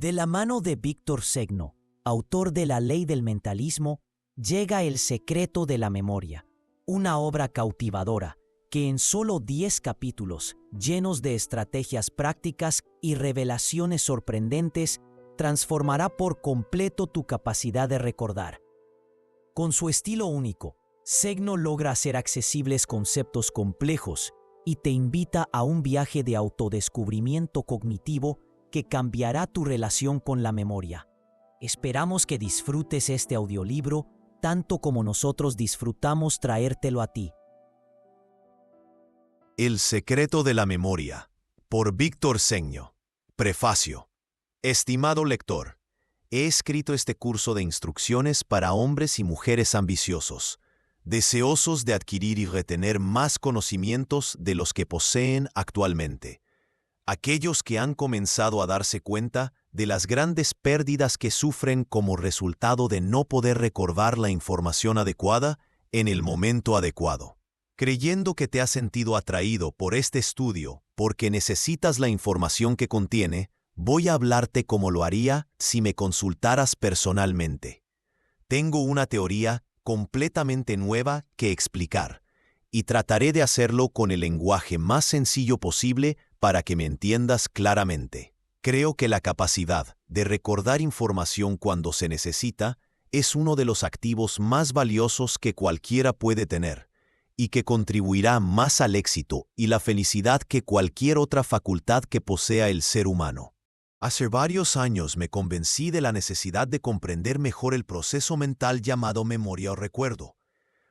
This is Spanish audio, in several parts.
De la mano de Víctor Segno, autor de La Ley del Mentalismo, llega El secreto de la memoria, una obra cautivadora que en solo 10 capítulos, llenos de estrategias prácticas y revelaciones sorprendentes, transformará por completo tu capacidad de recordar. Con su estilo único, Segno logra hacer accesibles conceptos complejos y te invita a un viaje de autodescubrimiento cognitivo que cambiará tu relación con la memoria. Esperamos que disfrutes este audiolibro tanto como nosotros disfrutamos traértelo a ti. El secreto de la memoria, por Víctor Segno. Prefacio. Estimado lector, he escrito este curso de instrucciones para hombres y mujeres ambiciosos, deseosos de adquirir y retener más conocimientos de los que poseen actualmente. Aquellos que han comenzado a darse cuenta de las grandes pérdidas que sufren como resultado de no poder recordar la información adecuada en el momento adecuado. Creyendo que te has sentido atraído por este estudio porque necesitas la información que contiene, voy a hablarte como lo haría si me consultaras personalmente. Tengo una teoría completamente nueva que explicar, y trataré de hacerlo con el lenguaje más sencillo posible para que me entiendas claramente. Creo que la capacidad de recordar información cuando se necesita es uno de los activos más valiosos que cualquiera puede tener, y que contribuirá más al éxito y la felicidad que cualquier otra facultad que posea el ser humano. Hace varios años me convencí de la necesidad de comprender mejor el proceso mental llamado memoria o recuerdo.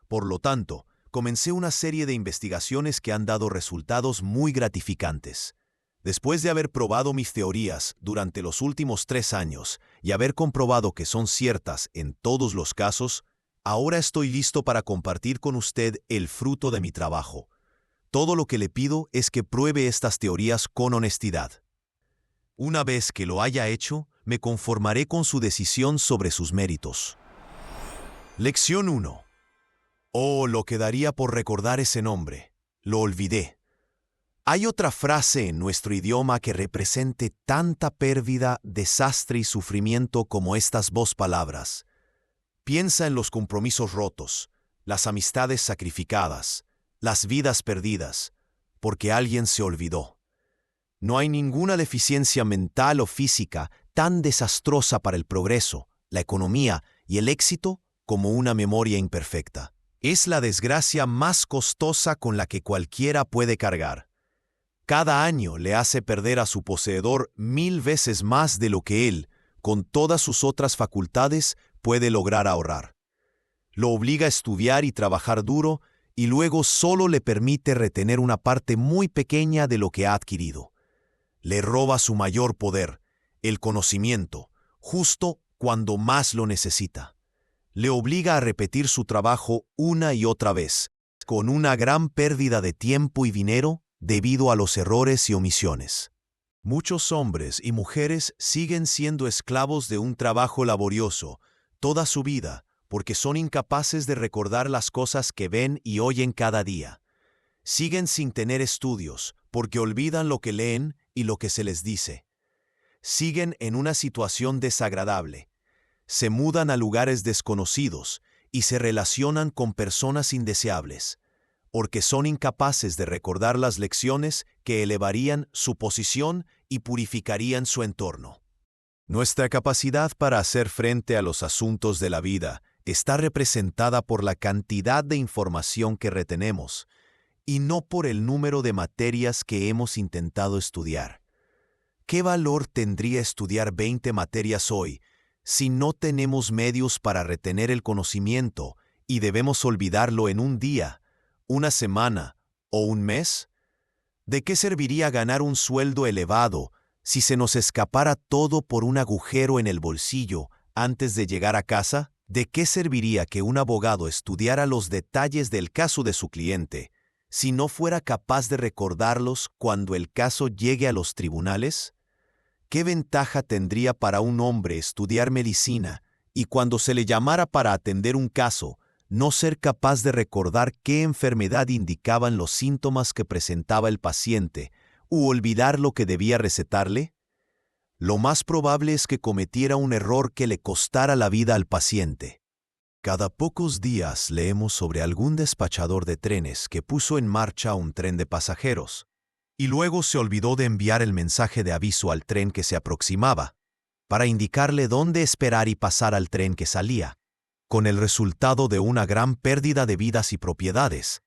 Por lo tanto, comencé una serie de investigaciones que han dado resultados muy gratificantes. Después de haber probado mis teorías durante los últimos 3 años y haber comprobado que son ciertas en todos los casos, ahora estoy listo para compartir con usted el fruto de mi trabajo. Todo lo que le pido es que pruebe estas teorías con honestidad. Una vez que lo haya hecho, me conformaré con su decisión sobre sus méritos. Lección 1. Oh, lo que daría por recordar ese nombre. Lo olvidé. ¿Hay otra frase en nuestro idioma que represente tanta pérdida, desastre y sufrimiento como estas 2 palabras? Piensa en los compromisos rotos, las amistades sacrificadas, las vidas perdidas, porque alguien se olvidó. No hay ninguna deficiencia mental o física tan desastrosa para el progreso, la economía y el éxito como una memoria imperfecta. Es la desgracia más costosa con la que cualquiera puede cargar. Cada año le hace perder a su poseedor 1000 veces más de lo que él, con todas sus otras facultades, puede lograr ahorrar. Lo obliga a estudiar y trabajar duro y luego solo le permite retener una parte muy pequeña de lo que ha adquirido. Le roba su mayor poder, el conocimiento, justo cuando más lo necesita. Le obliga a repetir su trabajo una y otra vez, con una gran pérdida de tiempo y dinero debido a los errores y omisiones. Muchos hombres y mujeres siguen siendo esclavos de un trabajo laborioso toda su vida porque son incapaces de recordar las cosas que ven y oyen cada día. Siguen sin tener estudios porque olvidan lo que leen y lo que se les dice. Siguen en una situación desagradable. Se mudan a lugares desconocidos y se relacionan con personas indeseables, porque son incapaces de recordar las lecciones que elevarían su posición y purificarían su entorno. Nuestra capacidad para hacer frente a los asuntos de la vida está representada por la cantidad de información que retenemos, y no por el número de materias que hemos intentado estudiar. ¿Qué valor tendría estudiar 20 materias hoy si no tenemos medios para retener el conocimiento y debemos olvidarlo en un día, una semana o un mes? ¿De qué serviría ganar un sueldo elevado si se nos escapara todo por un agujero en el bolsillo antes de llegar a casa? ¿De qué serviría que un abogado estudiara los detalles del caso de su cliente si no fuera capaz de recordarlos cuando el caso llegue a los tribunales? ¿Qué ventaja tendría para un hombre estudiar medicina y cuando se le llamara para atender un caso, no ser capaz de recordar qué enfermedad indicaban los síntomas que presentaba el paciente u olvidar lo que debía recetarle? lo más probable es que cometiera un error que le costara la vida al paciente. Cada pocos días leemos sobre algún despachador de trenes que puso en marcha un tren de pasajeros, y luego se olvidó de enviar el mensaje de aviso al tren que se aproximaba, para indicarle dónde esperar y pasar al tren que salía, con el resultado de una gran pérdida de vidas y propiedades,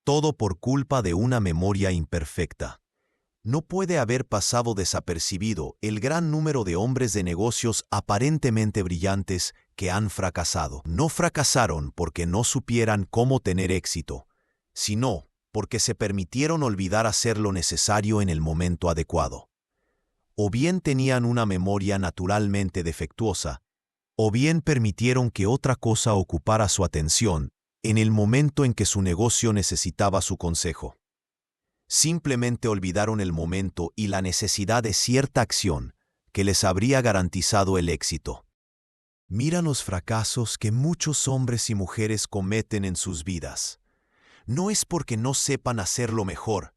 todo por culpa de una memoria imperfecta. No puede haber pasado desapercibido el gran número de hombres de negocios aparentemente brillantes que han fracasado. No fracasaron porque no supieran cómo tener éxito, sino porque se permitieron olvidar hacer lo necesario en el momento adecuado. O bien tenían una memoria naturalmente defectuosa, o bien permitieron que otra cosa ocupara su atención en el momento en que su negocio necesitaba su consejo. Simplemente olvidaron el momento y la necesidad de cierta acción que les habría garantizado el éxito. Mira los fracasos que muchos hombres y mujeres cometen en sus vidas. No es porque no sepan hacerlo mejor,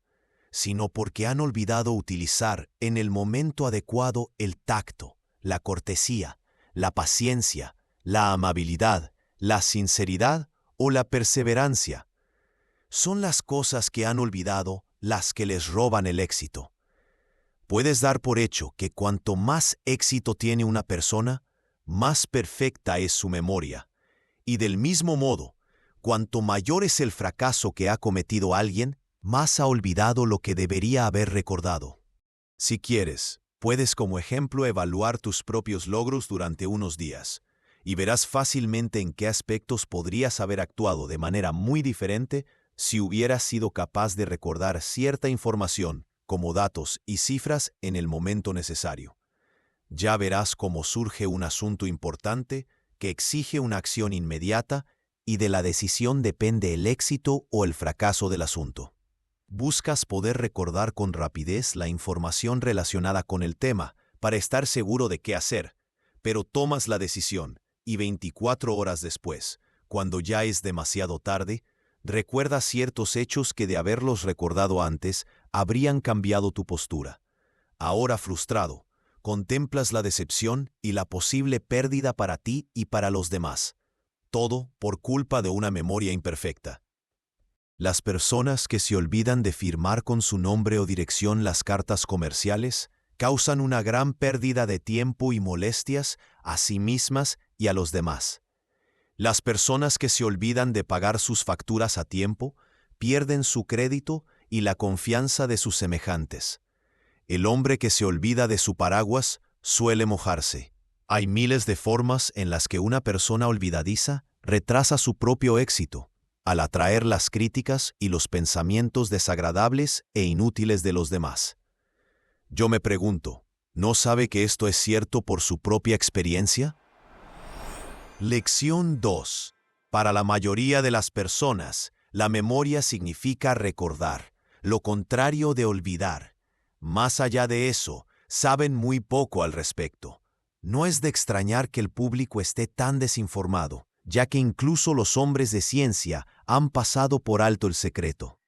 sino porque han olvidado utilizar en el momento adecuado el tacto, la cortesía, la paciencia, la amabilidad, la sinceridad o la perseverancia. Son las cosas que han olvidado las que les roban el éxito. Puedes dar por hecho que cuanto más éxito tiene una persona, más perfecta es su memoria. Y del mismo modo, cuanto mayor es el fracaso que ha cometido alguien, más ha olvidado lo que debería haber recordado. Si quieres, puedes como ejemplo evaluar tus propios logros durante unos días, y verás fácilmente en qué aspectos podrías haber actuado de manera muy diferente si hubieras sido capaz de recordar cierta información, como datos y cifras, en el momento necesario. Ya verás cómo surge un asunto importante que exige una acción inmediata y de la decisión depende el éxito o el fracaso del asunto. Buscas poder recordar con rapidez la información relacionada con el tema para estar seguro de qué hacer, pero tomas la decisión y 24 horas después, cuando ya es demasiado tarde, recuerdas ciertos hechos que de haberlos recordado antes habrían cambiado tu postura. Ahora frustrado, contemplas la decepción y la posible pérdida para ti y para los demás. Todo por culpa de una memoria imperfecta. Las personas que se olvidan de firmar con su nombre o dirección las cartas comerciales causan una gran pérdida de tiempo y molestias a sí mismas y a los demás. Las personas que se olvidan de pagar sus facturas a tiempo pierden su crédito y la confianza de sus semejantes. El hombre que se olvida de su paraguas suele mojarse. Hay miles de formas en las que una persona olvidadiza retrasa su propio éxito, al atraer las críticas y los pensamientos desagradables e inútiles de los demás. Yo me pregunto, ¿no sabe que esto es cierto por su propia experiencia? Lección 2. Para la mayoría de las personas, la memoria significa recordar, lo contrario de olvidar. Más allá de eso, saben muy poco al respecto. No es de extrañar que el público esté tan desinformado, ya que incluso los hombres de ciencia han pasado por alto el secreto.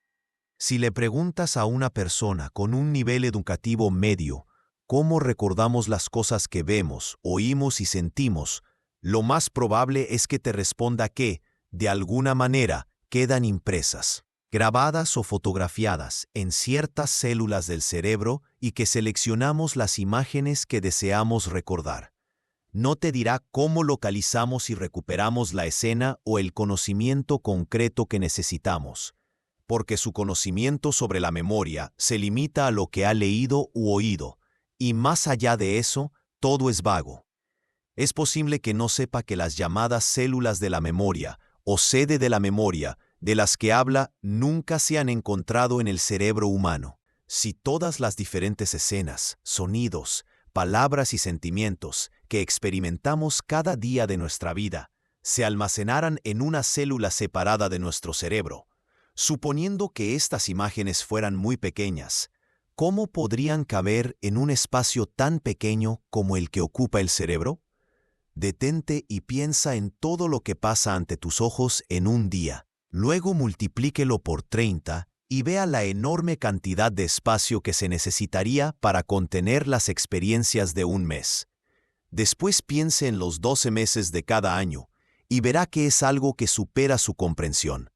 Si le preguntas a una persona con un nivel educativo medio cómo recordamos las cosas que vemos, oímos y sentimos, lo más probable es que te responda que, de alguna manera, quedan impresas, grabadas o fotografiadas en ciertas células del cerebro y que seleccionamos las imágenes que deseamos recordar. No te dirá cómo localizamos y recuperamos la escena o el conocimiento concreto que necesitamos, porque su conocimiento sobre la memoria se limita a lo que ha leído u oído, y más allá de eso, todo es vago. Es posible que no sepa que las llamadas células de la memoria o sede de la memoria de las que habla nunca se han encontrado en el cerebro humano. Si todas las diferentes escenas, sonidos, palabras y sentimientos que experimentamos cada día de nuestra vida se almacenaran en una célula separada de nuestro cerebro, suponiendo que estas imágenes fueran muy pequeñas, ¿cómo podrían caber en un espacio tan pequeño como el que ocupa el cerebro? Detente y piensa en todo lo que pasa ante tus ojos en un día. Luego multiplíquelo por 30 y vea la enorme cantidad de espacio que se necesitaría para contener las experiencias de un mes. Después piense en los 12 meses de cada año y verá que es algo que supera su comprensión.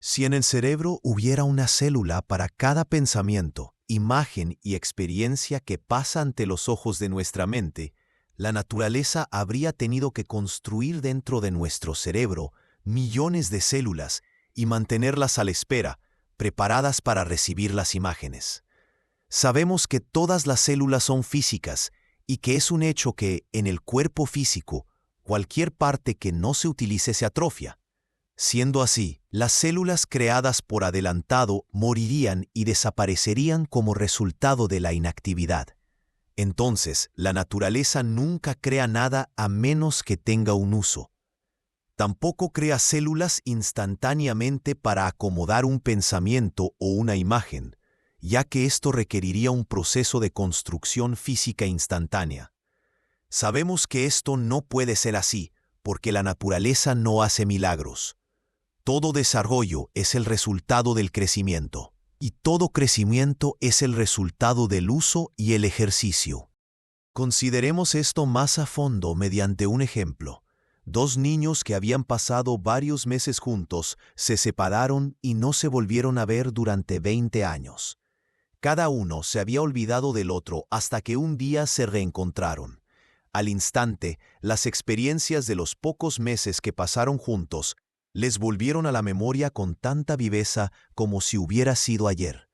Si en el cerebro hubiera una célula para cada pensamiento, imagen y experiencia que pasa ante los ojos de nuestra mente, la naturaleza habría tenido que construir dentro de nuestro cerebro millones de células y mantenerlas a la espera, preparadas para recibir las imágenes. Sabemos que todas las células son físicas y que es un hecho que, en el cuerpo físico, cualquier parte que no se utilice se atrofia. Siendo así, las células creadas por adelantado morirían y desaparecerían como resultado de la inactividad. Entonces, la naturaleza nunca crea nada a menos que tenga un uso. Tampoco crea células instantáneamente para acomodar un pensamiento o una imagen, ya que esto requeriría un proceso de construcción física instantánea. Sabemos que esto no puede ser así, porque la naturaleza no hace milagros. Todo desarrollo es el resultado del crecimiento, y todo crecimiento es el resultado del uso y el ejercicio. Consideremos esto más a fondo mediante un ejemplo. Dos niños que habían pasado varios meses juntos se separaron y no se volvieron a ver durante 20 años. Cada uno se había olvidado del otro hasta que un día se reencontraron. Al instante, las experiencias de los pocos meses que pasaron juntos les volvieron a la memoria con tanta viveza como si hubiera sido ayer.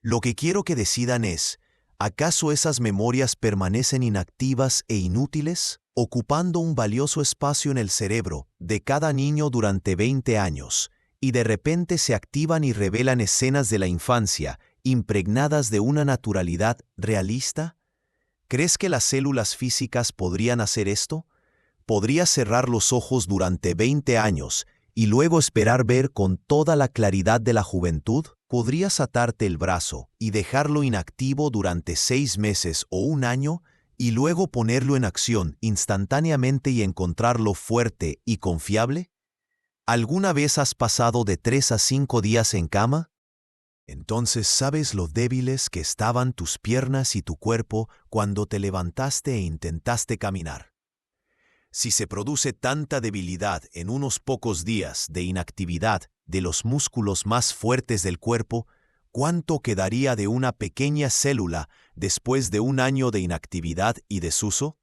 Lo que quiero que decidan es, ¿acaso esas memorias permanecen inactivas e inútiles, ocupando un valioso espacio en el cerebro de cada niño durante 20 años, y de repente se activan y revelan escenas de la infancia impregnadas de una naturalidad realista? ¿Crees que las células físicas podrían hacer esto? ¿Podrías cerrar los ojos durante 20 años y luego esperar ver con toda la claridad de la juventud? ¿Podrías atarte el brazo y dejarlo inactivo durante 6 meses o un año y luego ponerlo en acción instantáneamente y encontrarlo fuerte y confiable? ¿Alguna vez has pasado de 3 a 5 días en cama? Entonces sabes lo débiles que estaban tus piernas y tu cuerpo cuando te levantaste e intentaste caminar. Si se produce tanta debilidad en unos pocos días de inactividad de los músculos más fuertes del cuerpo, ¿cuánto quedaría de una pequeña célula después de un año de inactividad y desuso?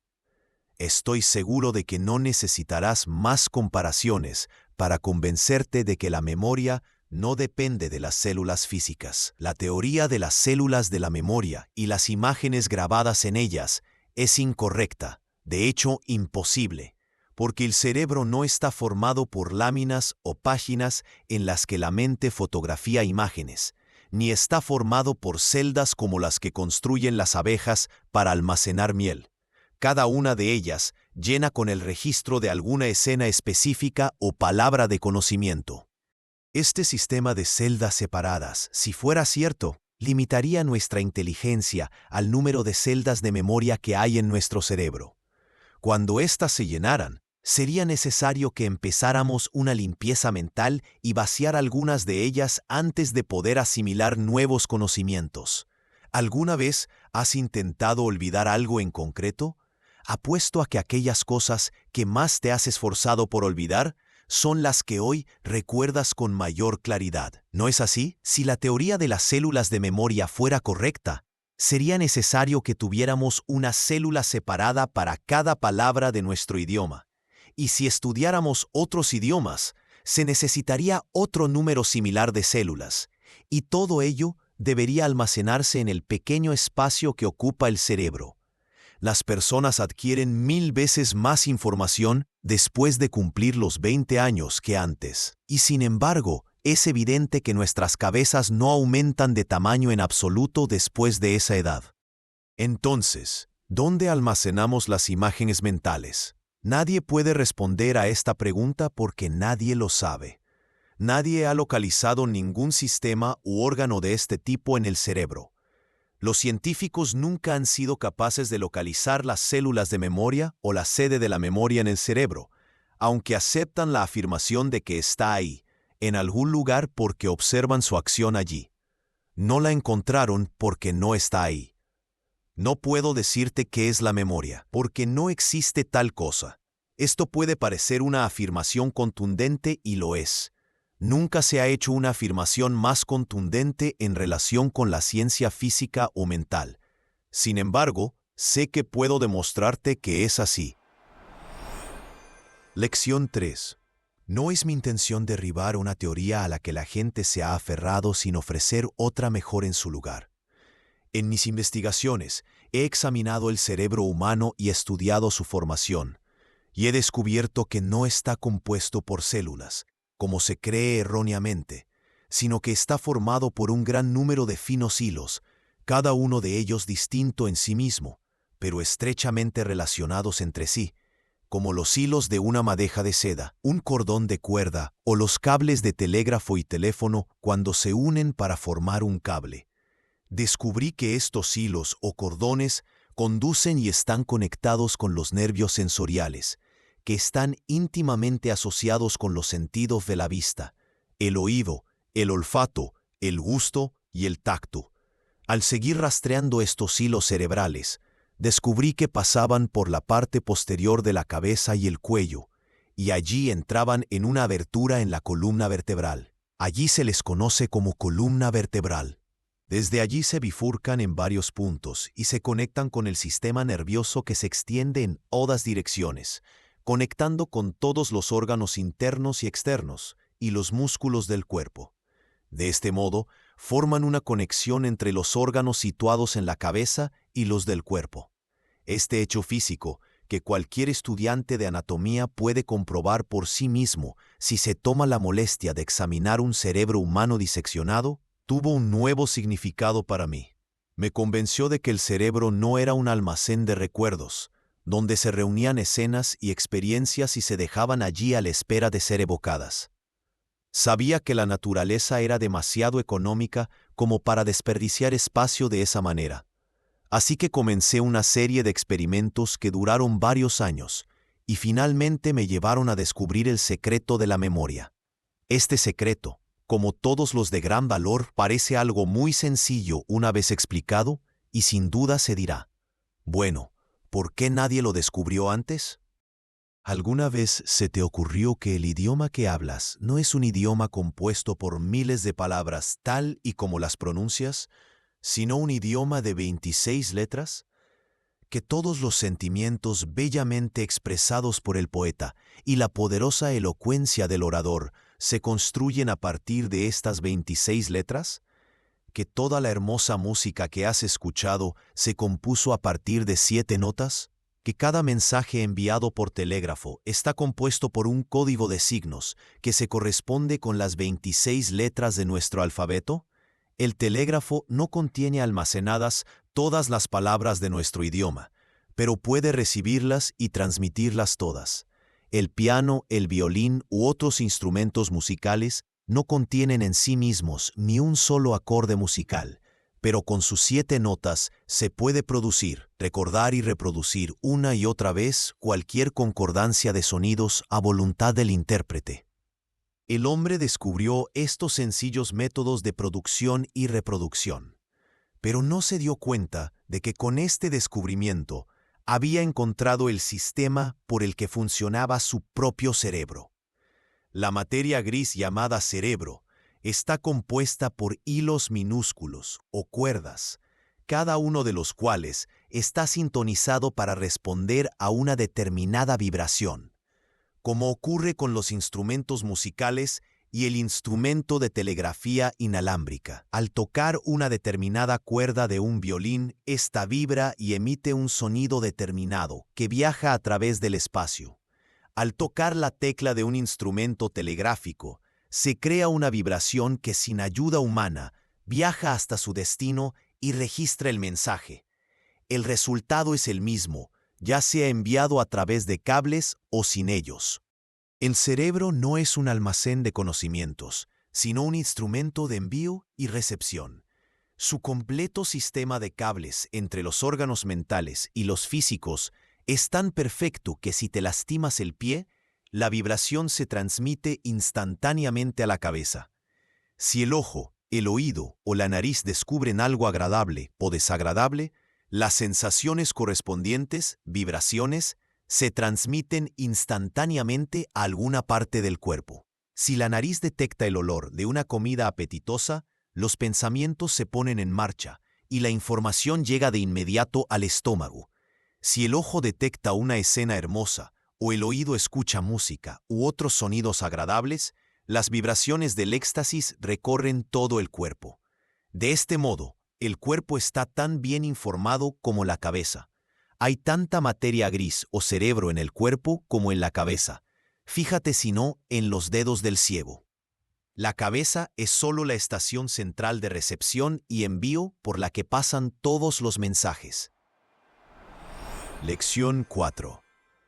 Estoy seguro de que no necesitarás más comparaciones para convencerte de que la memoria no depende de las células físicas. La teoría de las células de la memoria y las imágenes grabadas en ellas es incorrecta, de hecho imposible, porque el cerebro no está formado por láminas o páginas en las que la mente fotografía imágenes, ni está formado por celdas como las que construyen las abejas para almacenar miel. Cada una de ellas llena con el registro de alguna escena específica o palabra de conocimiento. Este sistema de celdas separadas, si fuera cierto, limitaría nuestra inteligencia al número de celdas de memoria que hay en nuestro cerebro. Cuando éstas se llenaran, sería necesario que empezáramos una limpieza mental y vaciar algunas de ellas antes de poder asimilar nuevos conocimientos. ¿Alguna vez has intentado olvidar algo en concreto? Apuesto a que aquellas cosas que más te has esforzado por olvidar son las que hoy recuerdas con mayor claridad. ¿No es así? Si la teoría de las células de memoria fuera correcta, sería necesario que tuviéramos una célula separada para cada palabra de nuestro idioma. Y si estudiáramos otros idiomas, se necesitaría otro número similar de células, y todo ello debería almacenarse en el pequeño espacio que ocupa el cerebro. Las personas adquieren 1000 veces más información después de cumplir los 20 años que antes. Y sin embargo, es evidente que nuestras cabezas no aumentan de tamaño en absoluto después de esa edad. Entonces, ¿dónde almacenamos las imágenes mentales? Nadie puede responder a esta pregunta porque nadie lo sabe. Nadie ha localizado ningún sistema u órgano de este tipo en el cerebro. Los científicos nunca han sido capaces de localizar las células de memoria o la sede de la memoria en el cerebro, aunque aceptan la afirmación de que está ahí, en algún lugar porque observan su acción allí. No la encontraron porque no está ahí. No puedo decirte qué es la memoria, porque no existe tal cosa. Esto puede parecer una afirmación contundente y lo es. Nunca se ha hecho una afirmación más contundente en relación con la ciencia física o mental. Sin embargo, sé que puedo demostrarte que es así. Lección 3. No es mi intención derribar una teoría a la que la gente se ha aferrado sin ofrecer otra mejor en su lugar. En mis investigaciones, he examinado el cerebro humano y estudiado su formación, y he descubierto que no está compuesto por células, como se cree erróneamente, sino que está formado por un gran número de finos hilos, cada uno de ellos distinto en sí mismo, pero estrechamente relacionados entre sí, como los hilos de una madeja de seda, un cordón de cuerda o los cables de telégrafo y teléfono cuando se unen para formar un cable. Descubrí que estos hilos o cordones conducen y están conectados con los nervios sensoriales, que están íntimamente asociados con los sentidos de la vista, el oído, el olfato, el gusto y el tacto. Al seguir rastreando estos hilos cerebrales, descubrí que pasaban por la parte posterior de la cabeza y el cuello, y allí entraban en una abertura en la columna vertebral. Allí se les conoce como columna vertebral. Desde allí se bifurcan en varios puntos y se conectan con el sistema nervioso que se extiende en todas direcciones, conectando con todos los órganos internos y externos y los músculos del cuerpo. De este modo, forman una conexión entre los órganos situados en la cabeza y los del cuerpo. Este hecho físico, que cualquier estudiante de anatomía puede comprobar por sí mismo si se toma la molestia de examinar un cerebro humano diseccionado, tuvo un nuevo significado para mí. Me convenció de que el cerebro no era un almacén de recuerdos, donde se reunían escenas y experiencias y se dejaban allí a la espera de ser evocadas. Sabía que la naturaleza era demasiado económica como para desperdiciar espacio de esa manera. Así que comencé una serie de experimentos que duraron varios años y finalmente me llevaron a descubrir el secreto de la memoria. Este secreto, como todos los de gran valor, parece algo muy sencillo una vez explicado y sin duda se dirá: bueno, ¿por qué nadie lo descubrió antes? ¿Alguna vez se te ocurrió que el idioma que hablas no es un idioma compuesto por miles de palabras tal y como las pronuncias, sino un idioma de 26 letras? Que todos los sentimientos bellamente expresados por el poeta y la poderosa elocuencia del orador se construyen a partir de estas 26 letras? ¿Que toda la hermosa música que has escuchado se compuso a partir de 7 notas? ¿Que cada mensaje enviado por telégrafo está compuesto por un código de signos que se corresponde con las 26 letras de nuestro alfabeto? El telégrafo no contiene almacenadas todas las palabras de nuestro idioma, pero puede recibirlas y transmitirlas todas. El piano, el violín u otros instrumentos musicales no contienen en sí mismos ni un solo acorde musical, pero con sus 7 notas se puede producir, recordar y reproducir una y otra vez cualquier concordancia de sonidos a voluntad del intérprete. El hombre descubrió estos sencillos métodos de producción y reproducción, pero no se dio cuenta de que con este descubrimiento había encontrado el sistema por el que funcionaba su propio cerebro. La materia gris llamada cerebro está compuesta por hilos minúsculos o cuerdas, cada uno de los cuales está sintonizado para responder a una determinada vibración. Como ocurre con los instrumentos musicales y el instrumento de telegrafía inalámbrica. Al tocar una determinada cuerda de un violín, ésta vibra y emite un sonido determinado que viaja a través del espacio. Al tocar la tecla de un instrumento telegráfico, se crea una vibración que sin ayuda humana viaja hasta su destino y registra el mensaje. El resultado es el mismo, ya sea enviado a través de cables o sin ellos. El cerebro no es un almacén de conocimientos, sino un instrumento de envío y recepción. Su completo sistema de cables entre los órganos mentales y los físicos es tan perfecto que si te lastimas el pie, la vibración se transmite instantáneamente a la cabeza. Si el ojo, el oído o la nariz descubren algo agradable o desagradable, las sensaciones correspondientes, vibraciones, se transmiten instantáneamente a alguna parte del cuerpo. Si la nariz detecta el olor de una comida apetitosa, los pensamientos se ponen en marcha y la información llega de inmediato al estómago. Si el ojo detecta una escena hermosa o el oído escucha música u otros sonidos agradables, las vibraciones del éxtasis recorren todo el cuerpo. De este modo, el cuerpo está tan bien informado como la cabeza. Hay tanta materia gris o cerebro en el cuerpo como en la cabeza. Fíjate si no en los dedos del ciego. La cabeza es solo la estación central de recepción y envío por la que pasan todos los mensajes. Lección 4.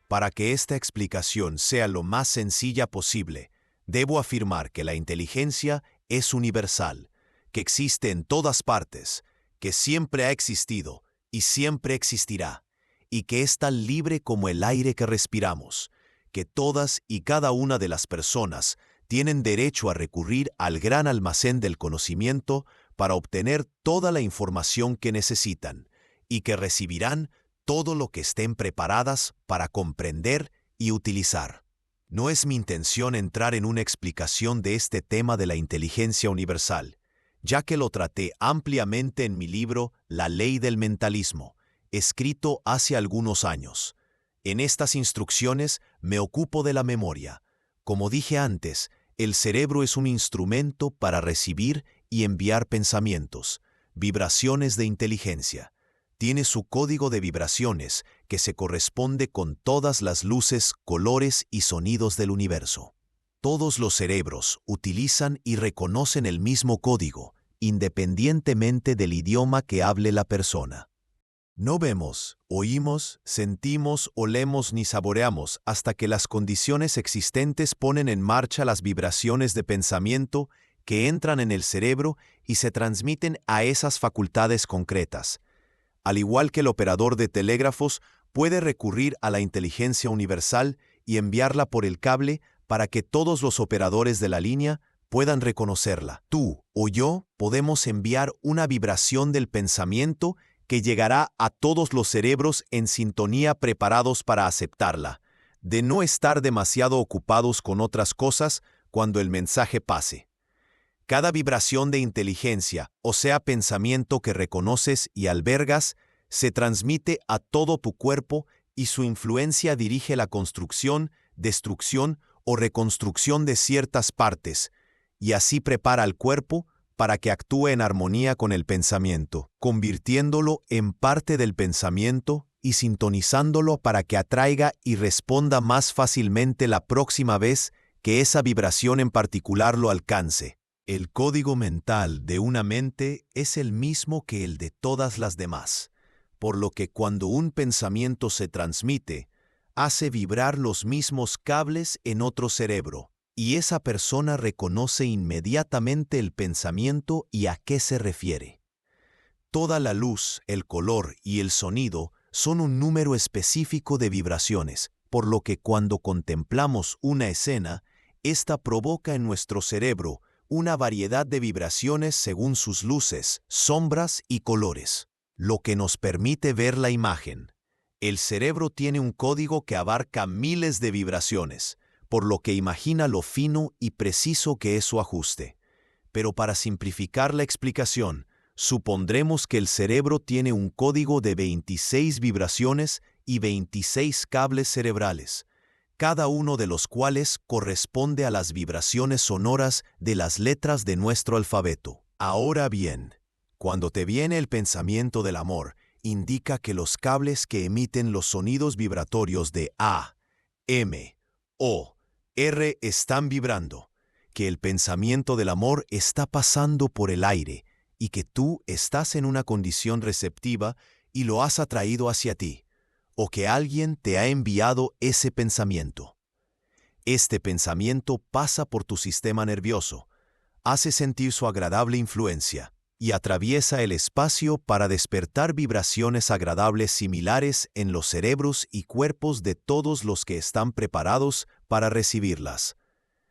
Para que esta explicación sea lo más sencilla posible, debo afirmar que la inteligencia es universal, que existe en todas partes, que siempre ha existido y siempre existirá, y que es tan libre como el aire que respiramos, que todas y cada una de las personas tienen derecho a recurrir al gran almacén del conocimiento para obtener toda la información que necesitan, y que recibirán todo lo que estén preparadas para comprender y utilizar. No es mi intención entrar en una explicación de este tema de la inteligencia universal, ya que lo traté ampliamente en mi libro La Ley del Mentalismo, escrito hace algunos años. En estas instrucciones me ocupo de la memoria. Como dije antes, el cerebro es un instrumento para recibir y enviar pensamientos, vibraciones de inteligencia. Tiene su código de vibraciones que se corresponde con todas las luces, colores y sonidos del universo. Todos los cerebros utilizan y reconocen el mismo código, independientemente del idioma que hable la persona. No vemos, oímos, sentimos, olemos ni saboreamos hasta que las condiciones existentes ponen en marcha las vibraciones de pensamiento que entran en el cerebro y se transmiten a esas facultades concretas. Al igual que el operador de telégrafos puede recurrir a la inteligencia universal y enviarla por el cable para que todos los operadores de la línea puedan reconocerla. Tú o yo podemos enviar una vibración del pensamiento que llegará a todos los cerebros en sintonía preparados para aceptarla, de no estar demasiado ocupados con otras cosas cuando el mensaje pase. Cada vibración de inteligencia, o sea pensamiento que reconoces y albergas, se transmite a todo tu cuerpo y su influencia dirige la construcción, destrucción o reconstrucción de ciertas partes, y así prepara al cuerpo para que actúe en armonía con el pensamiento, convirtiéndolo en parte del pensamiento y sintonizándolo para que atraiga y responda más fácilmente la próxima vez que esa vibración en particular lo alcance. El código mental de una mente es el mismo que el de todas las demás, por lo que cuando un pensamiento se transmite, hace vibrar los mismos cables en otro cerebro, y esa persona reconoce inmediatamente el pensamiento y a qué se refiere. Toda la luz, el color y el sonido son un número específico de vibraciones, por lo que cuando contemplamos una escena, esta provoca en nuestro cerebro una variedad de vibraciones según sus luces, sombras y colores, lo que nos permite ver la imagen. El cerebro tiene un código que abarca miles de vibraciones, por lo que imagina lo fino y preciso que es su ajuste. Pero para simplificar la explicación, supondremos que el cerebro tiene un código de 26 vibraciones y 26 cables cerebrales, cada uno de los cuales corresponde a las vibraciones sonoras de las letras de nuestro alfabeto. Ahora bien, cuando te viene el pensamiento del amor, indica que los cables que emiten los sonidos vibratorios de A, M, O, R están vibrando, que el pensamiento del amor está pasando por el aire y que tú estás en una condición receptiva y lo has atraído hacia ti, o que alguien te ha enviado ese pensamiento. Este pensamiento pasa por tu sistema nervioso, hace sentir su agradable influencia y atraviesa el espacio para despertar vibraciones agradables similares en los cerebros y cuerpos de todos los que están preparados para recibirlas.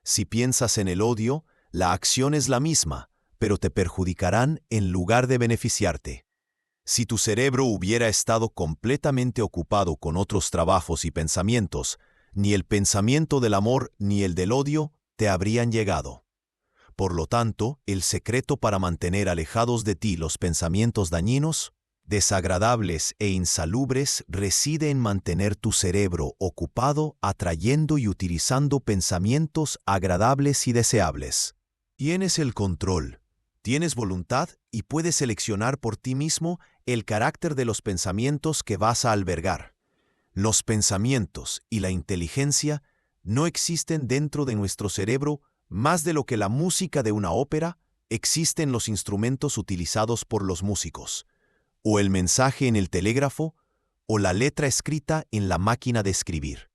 Si piensas en el odio, la acción es la misma, pero te perjudicarán en lugar de beneficiarte. Si tu cerebro hubiera estado completamente ocupado con otros trabajos y pensamientos, ni el pensamiento del amor ni el del odio te habrían llegado. Por lo tanto, el secreto para mantener alejados de ti los pensamientos dañinos, desagradables e insalubres reside en mantener tu cerebro ocupado atrayendo y utilizando pensamientos agradables y deseables. Tienes el control, tienes voluntad y puedes seleccionar por ti mismo el carácter de los pensamientos que vas a albergar. Los pensamientos y la inteligencia no existen dentro de nuestro cerebro más de lo que la música de una ópera existe en los instrumentos utilizados por los músicos, o el mensaje en el telégrafo, o la letra escrita en la máquina de escribir.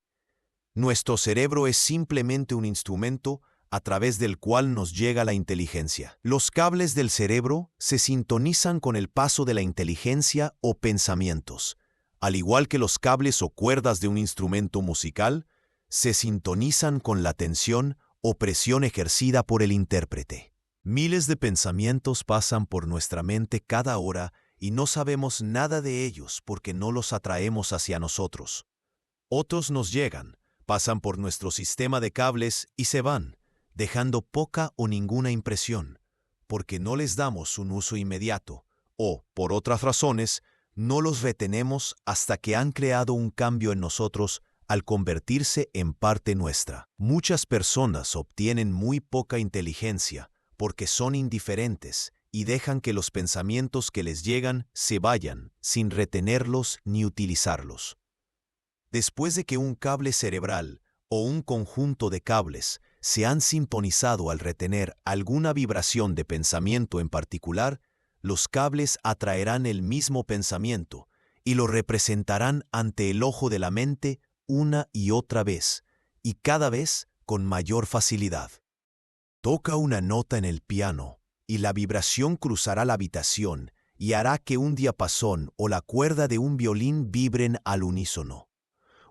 Nuestro cerebro es simplemente un instrumento a través del cual nos llega la inteligencia. Los cables del cerebro se sintonizan con el paso de la inteligencia o pensamientos. Al igual que los cables o cuerdas de un instrumento musical, se sintonizan con la tensión o presión ejercida por el intérprete. Miles de pensamientos pasan por nuestra mente cada hora y no sabemos nada de ellos porque no los atraemos hacia nosotros. Otros nos llegan, pasan por nuestro sistema de cables y se van, dejando poca o ninguna impresión, porque no les damos un uso inmediato, o, por otras razones, no los retenemos hasta que han creado un cambio en nosotros al convertirse en parte nuestra. Muchas personas obtienen muy poca inteligencia porque son indiferentes y dejan que los pensamientos que les llegan se vayan sin retenerlos ni utilizarlos. Después de que un cable cerebral o un conjunto de cables se han sintonizado al retener alguna vibración de pensamiento en particular, los cables atraerán el mismo pensamiento y lo representarán ante el ojo de la mente una y otra vez, y cada vez con mayor facilidad. Toca una nota en el piano, y la vibración cruzará la habitación y hará que un diapasón o la cuerda de un violín vibren al unísono.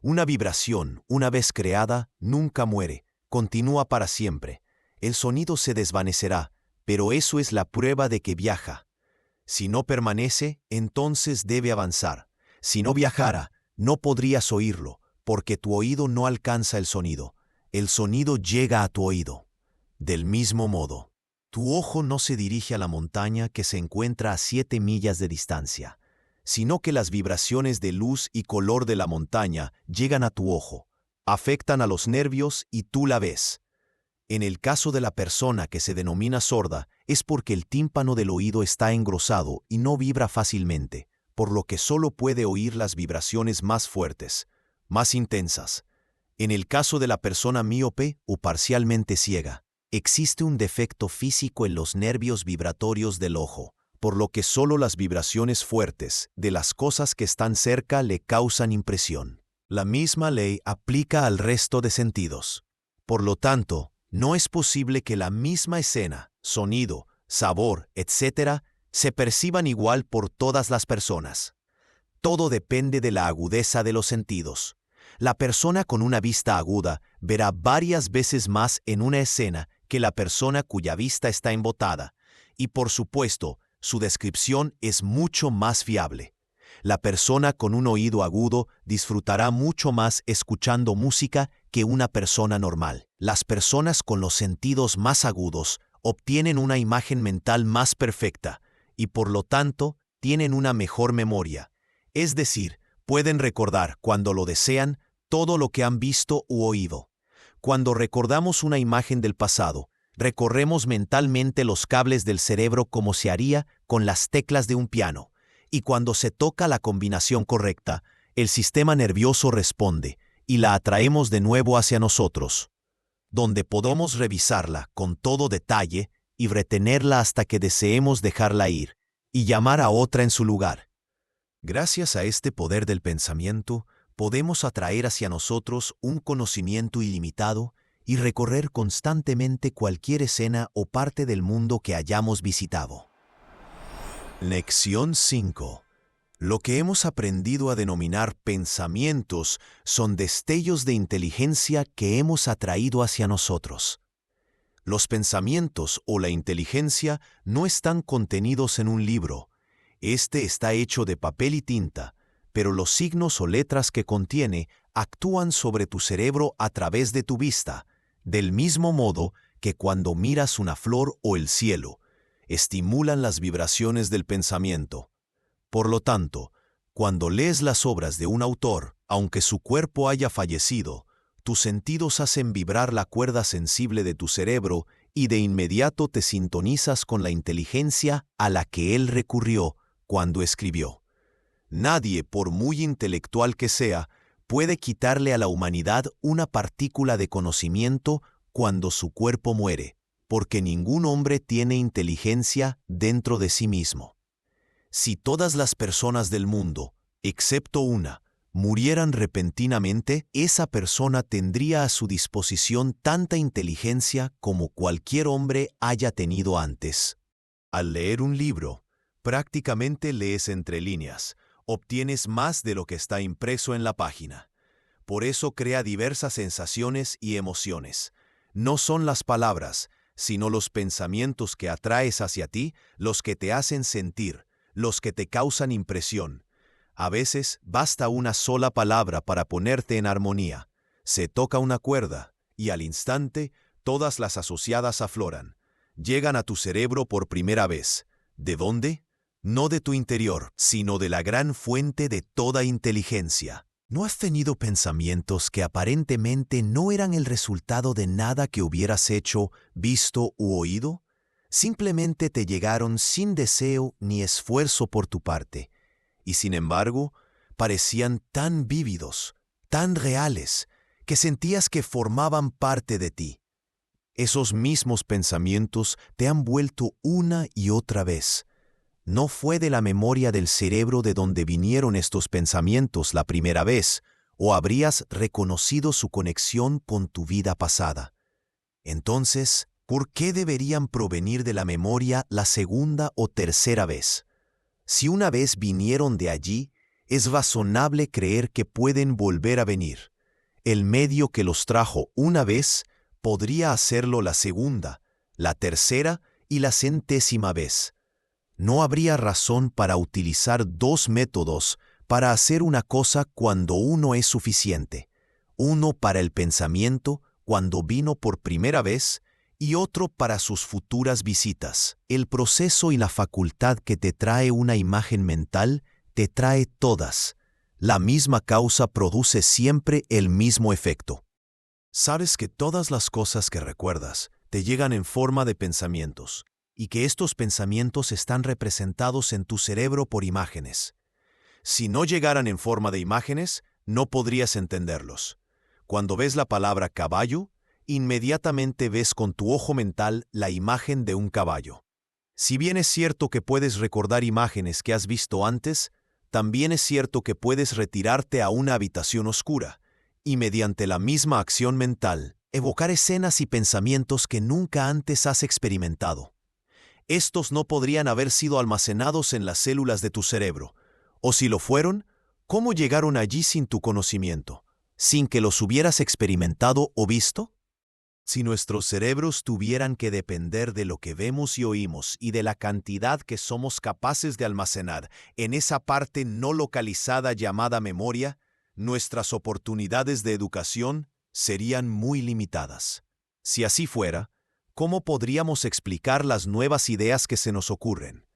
Una vibración, una vez creada, nunca muere, continúa para siempre. El sonido se desvanecerá, pero eso es la prueba de que viaja. Si no permanece, entonces debe avanzar. Si no viajara, no podrías oírlo, porque tu oído no alcanza el sonido. El sonido llega a tu oído. Del mismo modo, tu ojo no se dirige a la montaña que se encuentra a 7 millas de distancia, sino que las vibraciones de luz y color de la montaña llegan a tu ojo, afectan a los nervios y tú la ves. En el caso de la persona que se denomina sorda, es porque el tímpano del oído está engrosado y no vibra fácilmente, por lo que solo puede oír las vibraciones más fuertes, más intensas. En el caso de la persona míope o parcialmente ciega, existe un defecto físico en los nervios vibratorios del ojo, por lo que solo las vibraciones fuertes de las cosas que están cerca le causan impresión. La misma ley aplica al resto de sentidos. Por lo tanto, no es posible que la misma escena, sonido, sabor, etc., se perciban igual por todas las personas. Todo depende de la agudeza de los sentidos. La persona con una vista aguda verá varias veces más en una escena que la persona cuya vista está embotada, y por supuesto, su descripción es mucho más fiable. La persona con un oído agudo disfrutará mucho más escuchando música que una persona normal. Las personas con los sentidos más agudos obtienen una imagen mental más perfecta y por lo tanto tienen una mejor memoria. Es decir, pueden recordar cuando lo desean todo lo que han visto u oído. Cuando recordamos una imagen del pasado, recorremos mentalmente los cables del cerebro como se haría con las teclas de un piano. Y cuando se toca la combinación correcta, el sistema nervioso responde y la atraemos de nuevo hacia nosotros, donde podemos revisarla con todo detalle y retenerla hasta que deseemos dejarla ir y llamar a otra en su lugar. Gracias a este poder del pensamiento, podemos atraer hacia nosotros un conocimiento ilimitado y recorrer constantemente cualquier escena o parte del mundo que hayamos visitado. Lección 5. Lo que hemos aprendido a denominar pensamientos son destellos de inteligencia que hemos atraído hacia nosotros. Los pensamientos o la inteligencia no están contenidos en un libro. Este está hecho de papel y tinta, pero los signos o letras que contiene actúan sobre tu cerebro a través de tu vista, del mismo modo que cuando miras una flor o el cielo, estimulan las vibraciones del pensamiento. Por lo tanto, cuando lees las obras de un autor, aunque su cuerpo haya fallecido, tus sentidos hacen vibrar la cuerda sensible de tu cerebro y de inmediato te sintonizas con la inteligencia a la que él recurrió cuando escribió. Nadie, por muy intelectual que sea, puede quitarle a la humanidad una partícula de conocimiento cuando su cuerpo muere, porque ningún hombre tiene inteligencia dentro de sí mismo. Si todas las personas del mundo, excepto una, murieran repentinamente, esa persona tendría a su disposición tanta inteligencia como cualquier hombre haya tenido antes. Al leer un libro, prácticamente lees entre líneas, obtienes más de lo que está impreso en la página. Por eso crea diversas sensaciones y emociones. No son las palabras, sino los pensamientos que atraes hacia ti los que te hacen sentir, los que te causan impresión. A veces basta una sola palabra para ponerte en armonía. Se toca una cuerda y al instante todas las asociadas afloran. Llegan a tu cerebro por primera vez. ¿De dónde? No de tu interior, sino de la gran fuente de toda inteligencia. ¿No has tenido pensamientos que aparentemente no eran el resultado de nada que hubieras hecho, visto u oído? Simplemente te llegaron sin deseo ni esfuerzo por tu parte, y sin embargo, parecían tan vívidos, tan reales, que sentías que formaban parte de ti. Esos mismos pensamientos te han vuelto una y otra vez. No fue de la memoria del cerebro de donde vinieron estos pensamientos la primera vez, o habrías reconocido su conexión con tu vida pasada. Entonces, ¿por qué deberían provenir de la memoria la segunda o tercera vez? Si una vez vinieron de allí, es razonable creer que pueden volver a venir. El medio que los trajo una vez podría hacerlo la segunda, la tercera y la 100ª vez. No habría razón para utilizar dos métodos para hacer una cosa cuando uno es suficiente. Uno para el pensamiento, cuando vino por primera vez, y otro para sus futuras visitas. El proceso y la facultad que te trae una imagen mental, te trae todas. La misma causa produce siempre el mismo efecto. Sabes que todas las cosas que recuerdas te llegan en forma de pensamientos, y que estos pensamientos están representados en tu cerebro por imágenes. Si no llegaran en forma de imágenes, no podrías entenderlos. Cuando ves la palabra caballo, inmediatamente ves con tu ojo mental la imagen de un caballo. Si bien es cierto que puedes recordar imágenes que has visto antes, también es cierto que puedes retirarte a una habitación oscura y mediante la misma acción mental, evocar escenas y pensamientos que nunca antes has experimentado. Estos no podrían haber sido almacenados en las células de tu cerebro, o si lo fueron, ¿cómo llegaron allí sin tu conocimiento, sin que los hubieras experimentado o visto? Si nuestros cerebros tuvieran que depender de lo que vemos y oímos y de la cantidad que somos capaces de almacenar en esa parte no localizada llamada memoria, nuestras oportunidades de educación serían muy limitadas. Si así fuera, ¿cómo podríamos explicar las nuevas ideas que se nos ocurren?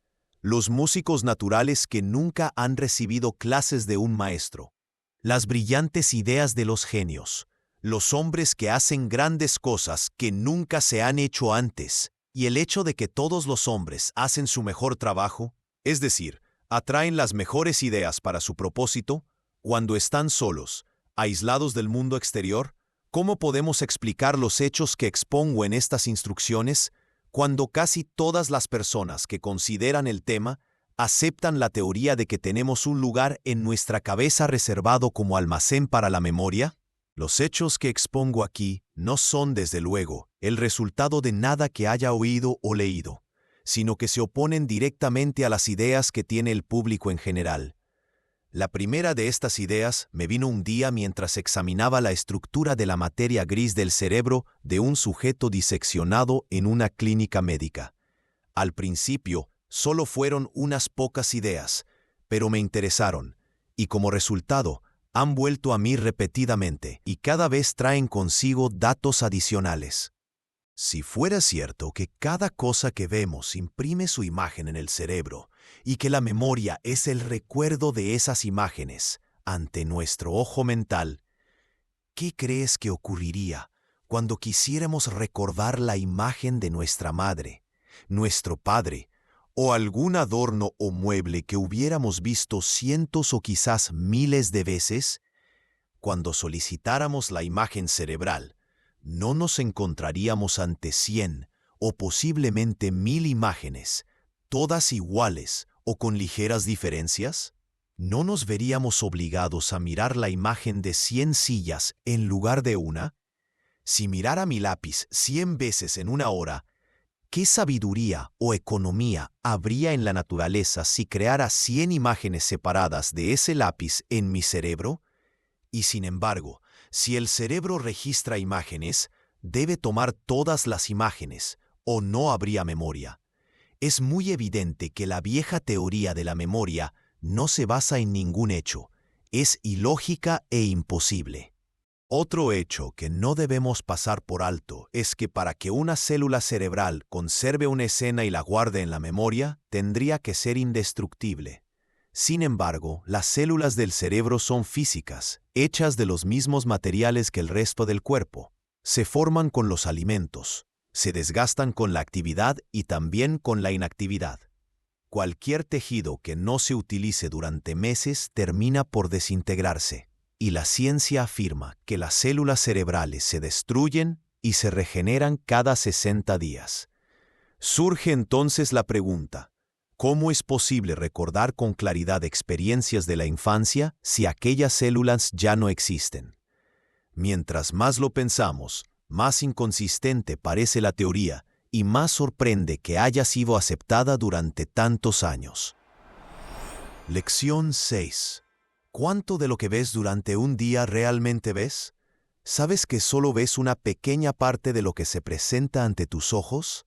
Los músicos naturales que nunca han recibido clases de un maestro, las brillantes ideas de los genios, los hombres que hacen grandes cosas que nunca se han hecho antes, y el hecho de que todos los hombres hacen su mejor trabajo, es decir, atraen las mejores ideas para su propósito, cuando están solos, aislados del mundo exterior. ¿Cómo podemos explicar los hechos que expongo en estas instrucciones cuando casi todas las personas que consideran el tema aceptan la teoría de que tenemos un lugar en nuestra cabeza reservado como almacén para la memoria? Los hechos que expongo aquí no son, desde luego, el resultado de nada que haya oído o leído, sino que se oponen directamente a las ideas que tiene el público en general. La primera de estas ideas me vino un día mientras examinaba la estructura de la materia gris del cerebro de un sujeto diseccionado en una clínica médica. Al principio, solo fueron unas pocas ideas, pero me interesaron, y como resultado, han vuelto a mí repetidamente y cada vez traen consigo datos adicionales. Si fuera cierto que cada cosa que vemos imprime su imagen en el cerebro y que la memoria es el recuerdo de esas imágenes ante nuestro ojo mental, ¿qué crees que ocurriría cuando quisiéramos recordar la imagen de nuestra madre, nuestro padre, o algún adorno o mueble que hubiéramos visto cientos o quizás miles de veces? Cuando solicitáramos la imagen cerebral, ¿no nos encontraríamos ante 100 o posiblemente 1000 imágenes, todas iguales o con ligeras diferencias? ¿No nos veríamos obligados a mirar la imagen de 100 sillas en lugar de una? Si mirara mi lápiz 100 veces en una hora, ¿qué sabiduría o economía habría en la naturaleza si creara 100 imágenes separadas de ese lápiz en mi cerebro? Y sin embargo, si el cerebro registra imágenes, debe tomar todas las imágenes, o no habría memoria. Es muy evidente que la vieja teoría de la memoria no se basa en ningún hecho, es ilógica e imposible. Otro hecho que no debemos pasar por alto es que para que una célula cerebral conserve una escena y la guarde en la memoria, tendría que ser indestructible. Sin embargo, las células del cerebro son físicas, hechas de los mismos materiales que el resto del cuerpo. Se forman con los alimentos, se desgastan con la actividad y también con la inactividad. Cualquier tejido que no se utilice durante meses termina por desintegrarse, y la ciencia afirma que las células cerebrales se destruyen y se regeneran cada 60 días. Surge entonces la pregunta: ¿cómo es posible recordar con claridad experiencias de la infancia si aquellas células ya no existen? Mientras más lo pensamos, más inconsistente parece la teoría y más sorprende que haya sido aceptada durante tantos años. Lección 6. ¿Cuánto de lo que ves durante un día realmente ves? ¿Sabes que solo ves una pequeña parte de lo que se presenta ante tus ojos?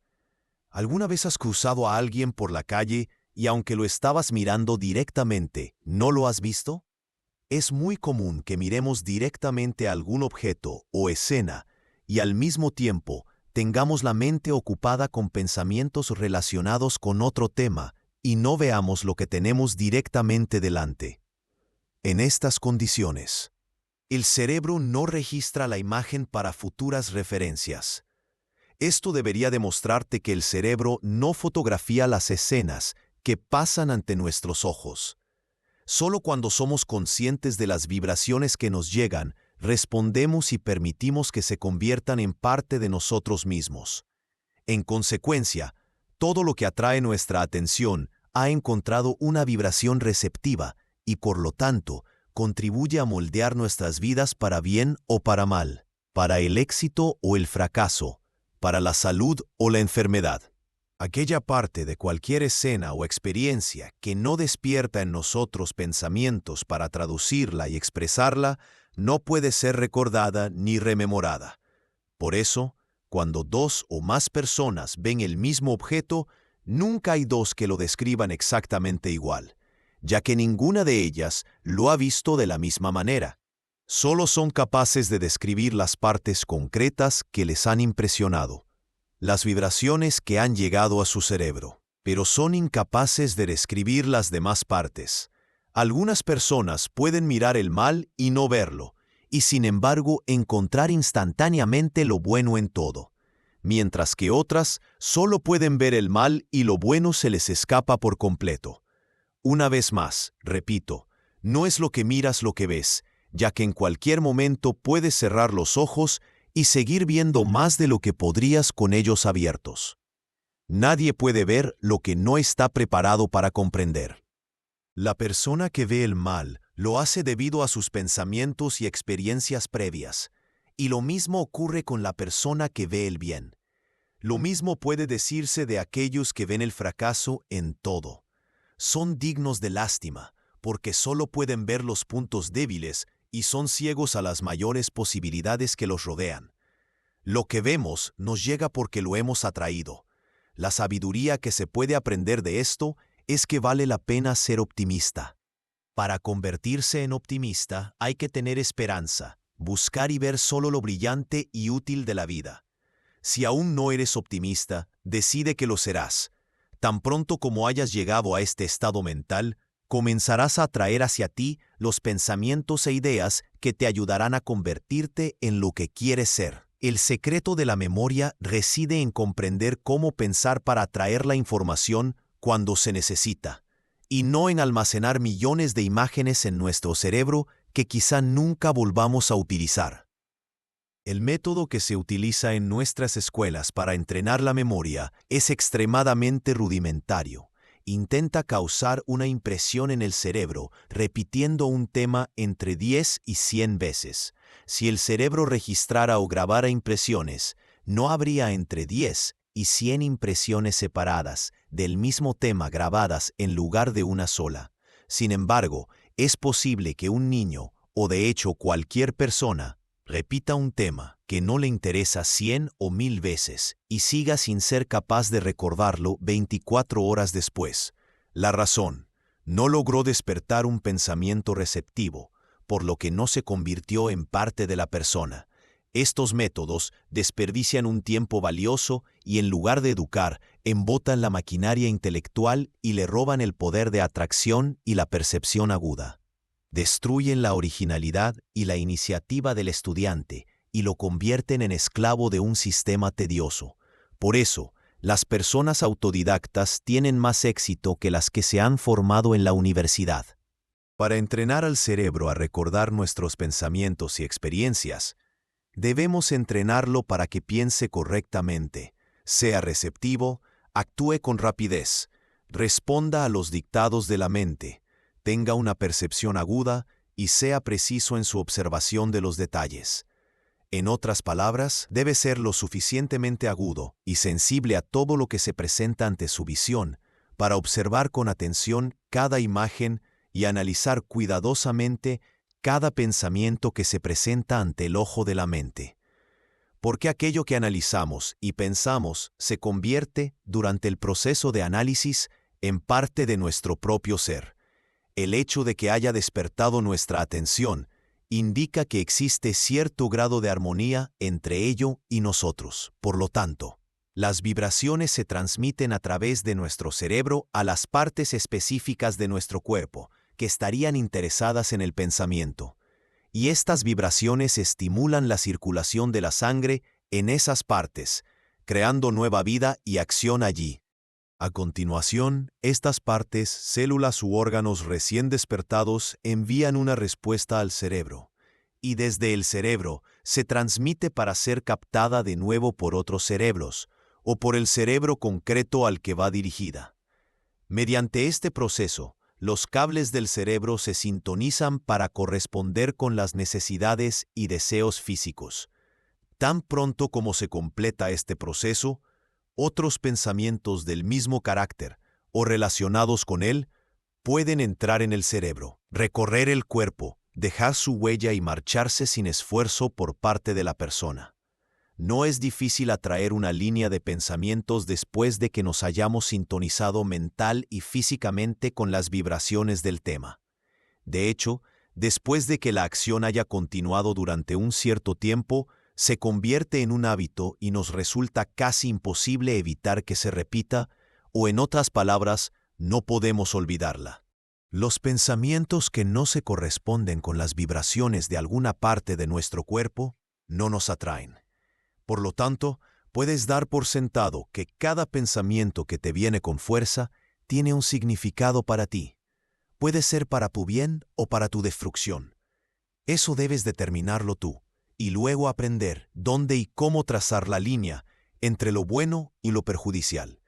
¿Alguna vez has cruzado a alguien por la calle y aunque lo estabas mirando directamente, no lo has visto? Es muy común que miremos directamente a algún objeto o escena y al mismo tiempo tengamos la mente ocupada con pensamientos relacionados con otro tema y no veamos lo que tenemos directamente delante. En estas condiciones, el cerebro no registra la imagen para futuras referencias. Esto debería demostrarte que el cerebro no fotografía las escenas que pasan ante nuestros ojos. Solo cuando somos conscientes de las vibraciones que nos llegan, respondemos y permitimos que se conviertan en parte de nosotros mismos. En consecuencia, todo lo que atrae nuestra atención ha encontrado una vibración receptiva y, por lo tanto, contribuye a moldear nuestras vidas para bien o para mal, para el éxito o el fracaso, para la salud o la enfermedad. Aquella parte de cualquier escena o experiencia que no despierta en nosotros pensamientos para traducirla y expresarla, no puede ser recordada ni rememorada. Por eso, cuando dos o más personas ven el mismo objeto, nunca hay dos que lo describan exactamente igual, ya que ninguna de ellas lo ha visto de la misma manera. Solo son capaces de describir las partes concretas que les han impresionado, las vibraciones que han llegado a su cerebro, pero son incapaces de describir las demás partes. Algunas personas pueden mirar el mal y no verlo, y sin embargo encontrar instantáneamente lo bueno en todo, mientras que otras solo pueden ver el mal y lo bueno se les escapa por completo. Una vez más, repito, no es lo que miras lo que ves, ya que en cualquier momento puedes cerrar los ojos y seguir viendo más de lo que podrías con ellos abiertos. Nadie puede ver lo que no está preparado para comprender. La persona que ve el mal lo hace debido a sus pensamientos y experiencias previas, y lo mismo ocurre con la persona que ve el bien. Lo mismo puede decirse de aquellos que ven el fracaso en todo. Son dignos de lástima, porque solo pueden ver los puntos débiles y son ciegos a las mayores posibilidades que los rodean. Lo que vemos nos llega porque lo hemos atraído. La sabiduría que se puede aprender de esto es que vale la pena ser optimista. Para convertirse en optimista hay que tener esperanza, buscar y ver solo lo brillante y útil de la vida. Si aún no eres optimista, decide que lo serás. Tan pronto como hayas llegado a este estado mental, comenzarás a atraer hacia ti los pensamientos e ideas que te ayudarán a convertirte en lo que quieres ser. El secreto de la memoria reside en comprender cómo pensar para atraer la información cuando se necesita, y no en almacenar millones de imágenes en nuestro cerebro que quizá nunca volvamos a utilizar. El método que se utiliza en nuestras escuelas para entrenar la memoria es extremadamente rudimentario. Intenta causar una impresión en el cerebro repitiendo un tema entre 10 y 100 veces. Si el cerebro registrara o grabara impresiones, no habría entre 10 y 100 impresiones separadas del mismo tema grabadas en lugar de una sola. Sin embargo, es posible que un niño, o de hecho cualquier persona, repita un tema que no le interesa 100 o 1000 veces y siga sin ser capaz de recordarlo 24 horas después. La razón: no logró despertar un pensamiento receptivo, por lo que no se convirtió en parte de la persona. Estos métodos desperdician un tiempo valioso y en lugar de educar, embotan la maquinaria intelectual y le roban el poder de atracción y la percepción aguda. Destruyen la originalidad y la iniciativa del estudiante y lo convierten en esclavo de un sistema tedioso. Por eso, las personas autodidactas tienen más éxito que las que se han formado en la universidad. Para entrenar al cerebro a recordar nuestros pensamientos y experiencias, debemos entrenarlo para que piense correctamente, sea receptivo, actúe con rapidez, responda a los dictados de la mente, tenga una percepción aguda y sea preciso en su observación de los detalles. En otras palabras, debe ser lo suficientemente agudo y sensible a todo lo que se presenta ante su visión para observar con atención cada imagen y analizar cuidadosamente cada pensamiento que se presenta ante el ojo de la mente. Porque aquello que analizamos y pensamos se convierte, durante el proceso de análisis, en parte de nuestro propio ser. El hecho de que haya despertado nuestra atención indica que existe cierto grado de armonía entre ello y nosotros. Por lo tanto, las vibraciones se transmiten a través de nuestro cerebro a las partes específicas de nuestro cuerpo, que estarían interesadas en el pensamiento. Y estas vibraciones estimulan la circulación de la sangre en esas partes, creando nueva vida y acción allí. A continuación, estas partes, células u órganos recién despertados envían una respuesta al cerebro, y desde el cerebro se transmite para ser captada de nuevo por otros cerebros, o por el cerebro concreto al que va dirigida. Mediante este proceso, los cables del cerebro se sintonizan para corresponder con las necesidades y deseos físicos. Tan pronto como se completa este proceso, otros pensamientos del mismo carácter o relacionados con él pueden entrar en el cerebro, recorrer el cuerpo, dejar su huella y marcharse sin esfuerzo por parte de la persona. No es difícil atraer una línea de pensamientos después de que nos hayamos sintonizado mental y físicamente con las vibraciones del tema. De hecho, después de que la acción haya continuado durante un cierto tiempo, se convierte en un hábito y nos resulta casi imposible evitar que se repita, o en otras palabras, no podemos olvidarla. Los pensamientos que no se corresponden con las vibraciones de alguna parte de nuestro cuerpo no nos atraen. Por lo tanto, puedes dar por sentado que cada pensamiento que te viene con fuerza tiene un significado para ti. Puede ser para tu bien o para tu destrucción. Eso debes determinarlo tú, y luego aprender dónde y cómo trazar la línea entre lo bueno y lo perjudicial.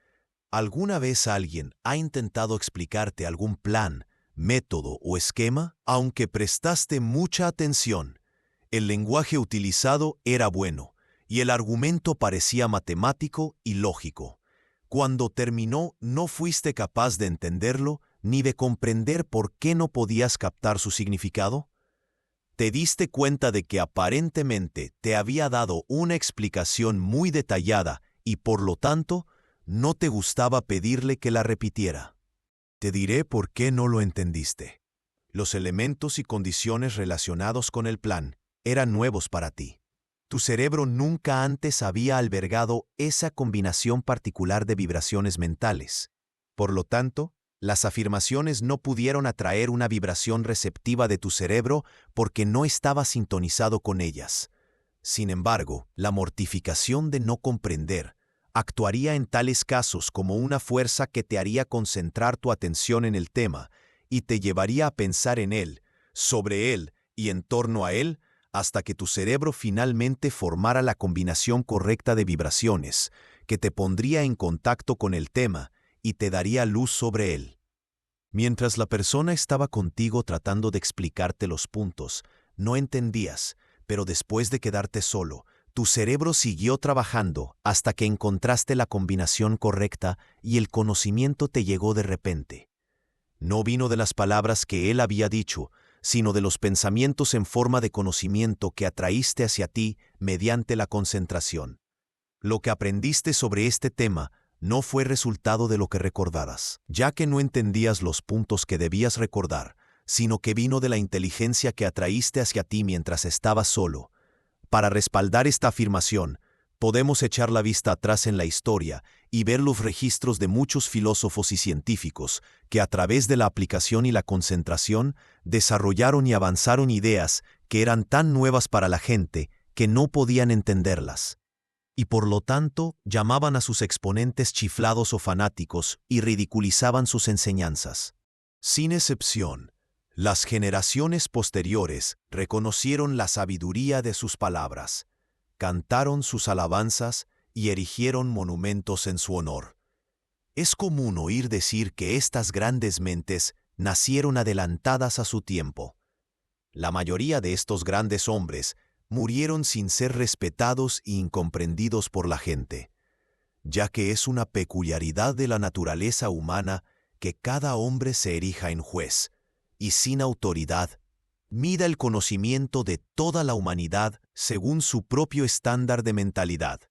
¿Alguna vez alguien ha intentado explicarte algún plan, método o esquema? Aunque prestaste mucha atención, el lenguaje utilizado era bueno, y el argumento parecía matemático y lógico. Cuando terminó, no fuiste capaz de entenderlo ni de comprender por qué no podías captar su significado? ¿Te diste cuenta de que aparentemente te había dado una explicación muy detallada y por lo tanto no te gustaba pedirle que la repitiera? Te diré por qué no lo entendiste. Los elementos y condiciones relacionados con el plan eran nuevos para ti. Tu cerebro nunca antes había albergado esa combinación particular de vibraciones mentales. Por lo tanto, las afirmaciones no pudieron atraer una vibración receptiva de tu cerebro porque no estaba sintonizado con ellas. Sin embargo, la mortificación de no comprender actuaría en tales casos como una fuerza que te haría concentrar tu atención en el tema y te llevaría a pensar en él, sobre él y en torno a él, hasta que tu cerebro finalmente formara la combinación correcta de vibraciones, que te pondría en contacto con el tema y te daría luz sobre él. Mientras la persona estaba contigo tratando de explicarte los puntos, no entendías, pero después de quedarte solo, tu cerebro siguió trabajando hasta que encontraste la combinación correcta y el conocimiento te llegó de repente. No vino de las palabras que él había dicho, sino de los pensamientos en forma de conocimiento que atraíste hacia ti mediante la concentración. Lo que aprendiste sobre este tema no fue resultado de lo que recordaras, ya que no entendías los puntos que debías recordar, sino que vino de la inteligencia que atraíste hacia ti mientras estabas solo. Para respaldar esta afirmación, podemos echar la vista atrás en la historia y ver los registros de muchos filósofos y científicos que a través de la aplicación y la concentración desarrollaron y avanzaron ideas que eran tan nuevas para la gente que no podían entenderlas. Y por lo tanto llamaban a sus exponentes chiflados o fanáticos y ridiculizaban sus enseñanzas. Sin excepción, las generaciones posteriores reconocieron la sabiduría de sus palabras, cantaron sus alabanzas y erigieron monumentos en su honor. Es común oír decir que estas grandes mentes nacieron adelantadas a su tiempo. La mayoría de estos grandes hombres murieron sin ser respetados e incomprendidos por la gente, ya que es una peculiaridad de la naturaleza humana que cada hombre se erija en juez, y sin autoridad, mida el conocimiento de toda la humanidad según su propio estándar de mentalidad.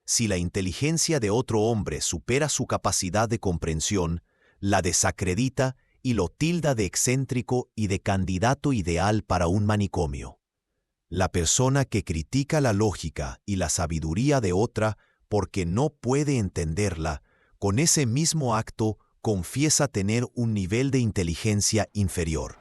Si la inteligencia de otro hombre supera su capacidad de comprensión, la desacredita y lo tilda de excéntrico y de candidato ideal para un manicomio. La persona que critica la lógica y la sabiduría de otra porque no puede entenderla, con ese mismo acto confiesa tener un nivel de inteligencia inferior.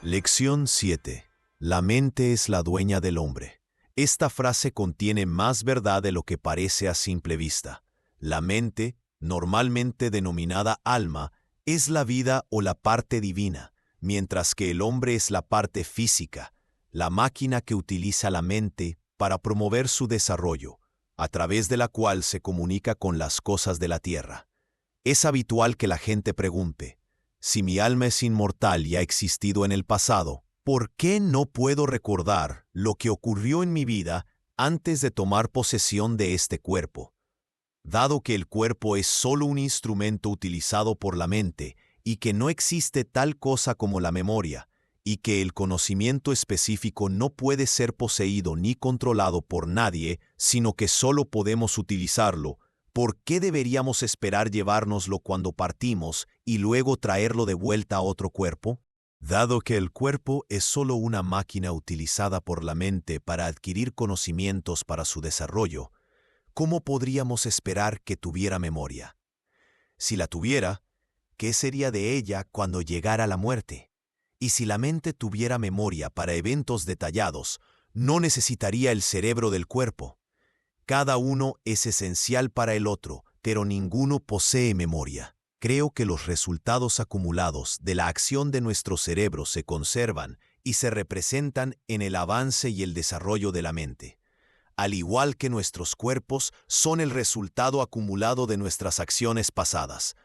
Lección 7. La mente es la dueña del hombre. Esta frase contiene más verdad de lo que parece a simple vista. La mente, normalmente denominada alma, es la vida o la parte divina, mientras que el hombre es la parte física, la máquina que utiliza la mente para promover su desarrollo, a través de la cual se comunica con las cosas de la tierra. Es habitual que la gente pregunte, si mi alma es inmortal y ha existido en el pasado, ¿por qué no puedo recordar lo que ocurrió en mi vida antes de tomar posesión de este cuerpo? Dado que el cuerpo es solo un instrumento utilizado por la mente y que no existe tal cosa como la memoria, y que el conocimiento específico no puede ser poseído ni controlado por nadie, sino que solo podemos utilizarlo, ¿por qué deberíamos esperar llevárnoslo cuando partimos y luego traerlo de vuelta a otro cuerpo? Dado que el cuerpo es solo una máquina utilizada por la mente para adquirir conocimientos para su desarrollo, ¿cómo podríamos esperar que tuviera memoria? Si la tuviera, ¿qué sería de ella cuando llegara la muerte? Y si la mente tuviera memoria para eventos detallados, no necesitaría el cerebro del cuerpo. Cada uno es esencial para el otro, pero ninguno posee memoria. Creo que los resultados acumulados de la acción de nuestro cerebro se conservan y se representan en el avance y el desarrollo de la mente. Al igual que nuestros cuerpos son el resultado acumulado de nuestras acciones pasadas,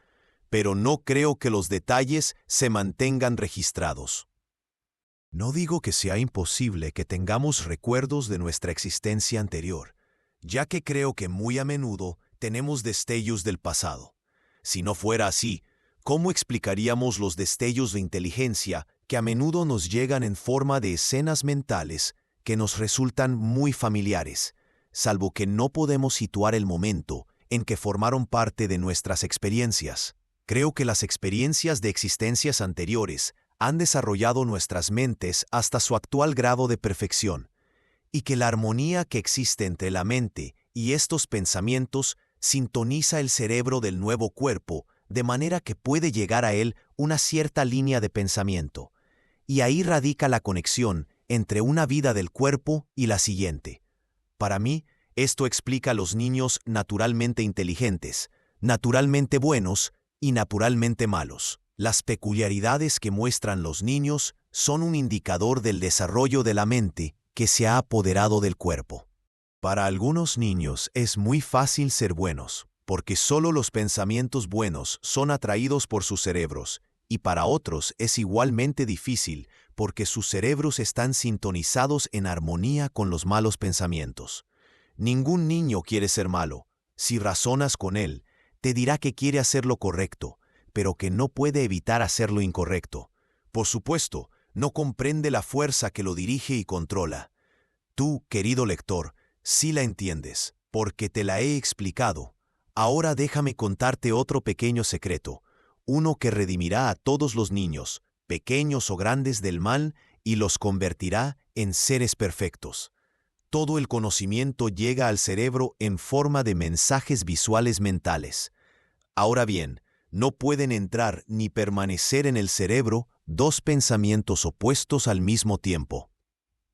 pero no creo que los detalles se mantengan registrados. No digo que sea imposible que tengamos recuerdos de nuestra existencia anterior, ya que creo que muy a menudo tenemos destellos del pasado. Si no fuera así, ¿Cómo explicaríamos los destellos de inteligencia que a menudo nos llegan en forma de escenas mentales que nos resultan muy familiares, salvo que no podemos situar el momento en que formaron parte de nuestras experiencias? Creo que las experiencias de existencias anteriores han desarrollado nuestras mentes hasta su actual grado de perfección, y que la armonía que existe entre la mente y estos pensamientos sintoniza el cerebro del nuevo cuerpo de manera que puede llegar a él una cierta línea de pensamiento, y ahí radica la conexión entre una vida del cuerpo y la siguiente. Para mí, esto explica a los niños naturalmente inteligentes, naturalmente buenos y naturalmente malos. Las peculiaridades que muestran los niños son un indicador del desarrollo de la mente que se ha apoderado del cuerpo. Para algunos niños es muy fácil ser buenos, porque solo los pensamientos buenos son atraídos por sus cerebros, y para otros es igualmente difícil porque sus cerebros están sintonizados en armonía con los malos pensamientos. Ningún niño quiere ser malo. Si razonas con él, te dirá que quiere hacer lo correcto, pero que no puede evitar hacer lo incorrecto. Por supuesto, no comprende la fuerza que lo dirige y controla. Tú, querido lector, sí la entiendes, porque te la he explicado. Ahora déjame contarte otro pequeño secreto, uno que redimirá a todos los niños, pequeños o grandes, del mal y los convertirá en seres perfectos. Todo el conocimiento llega al cerebro en forma de mensajes visuales mentales. Ahora bien, no pueden entrar ni permanecer en el cerebro dos pensamientos opuestos al mismo tiempo.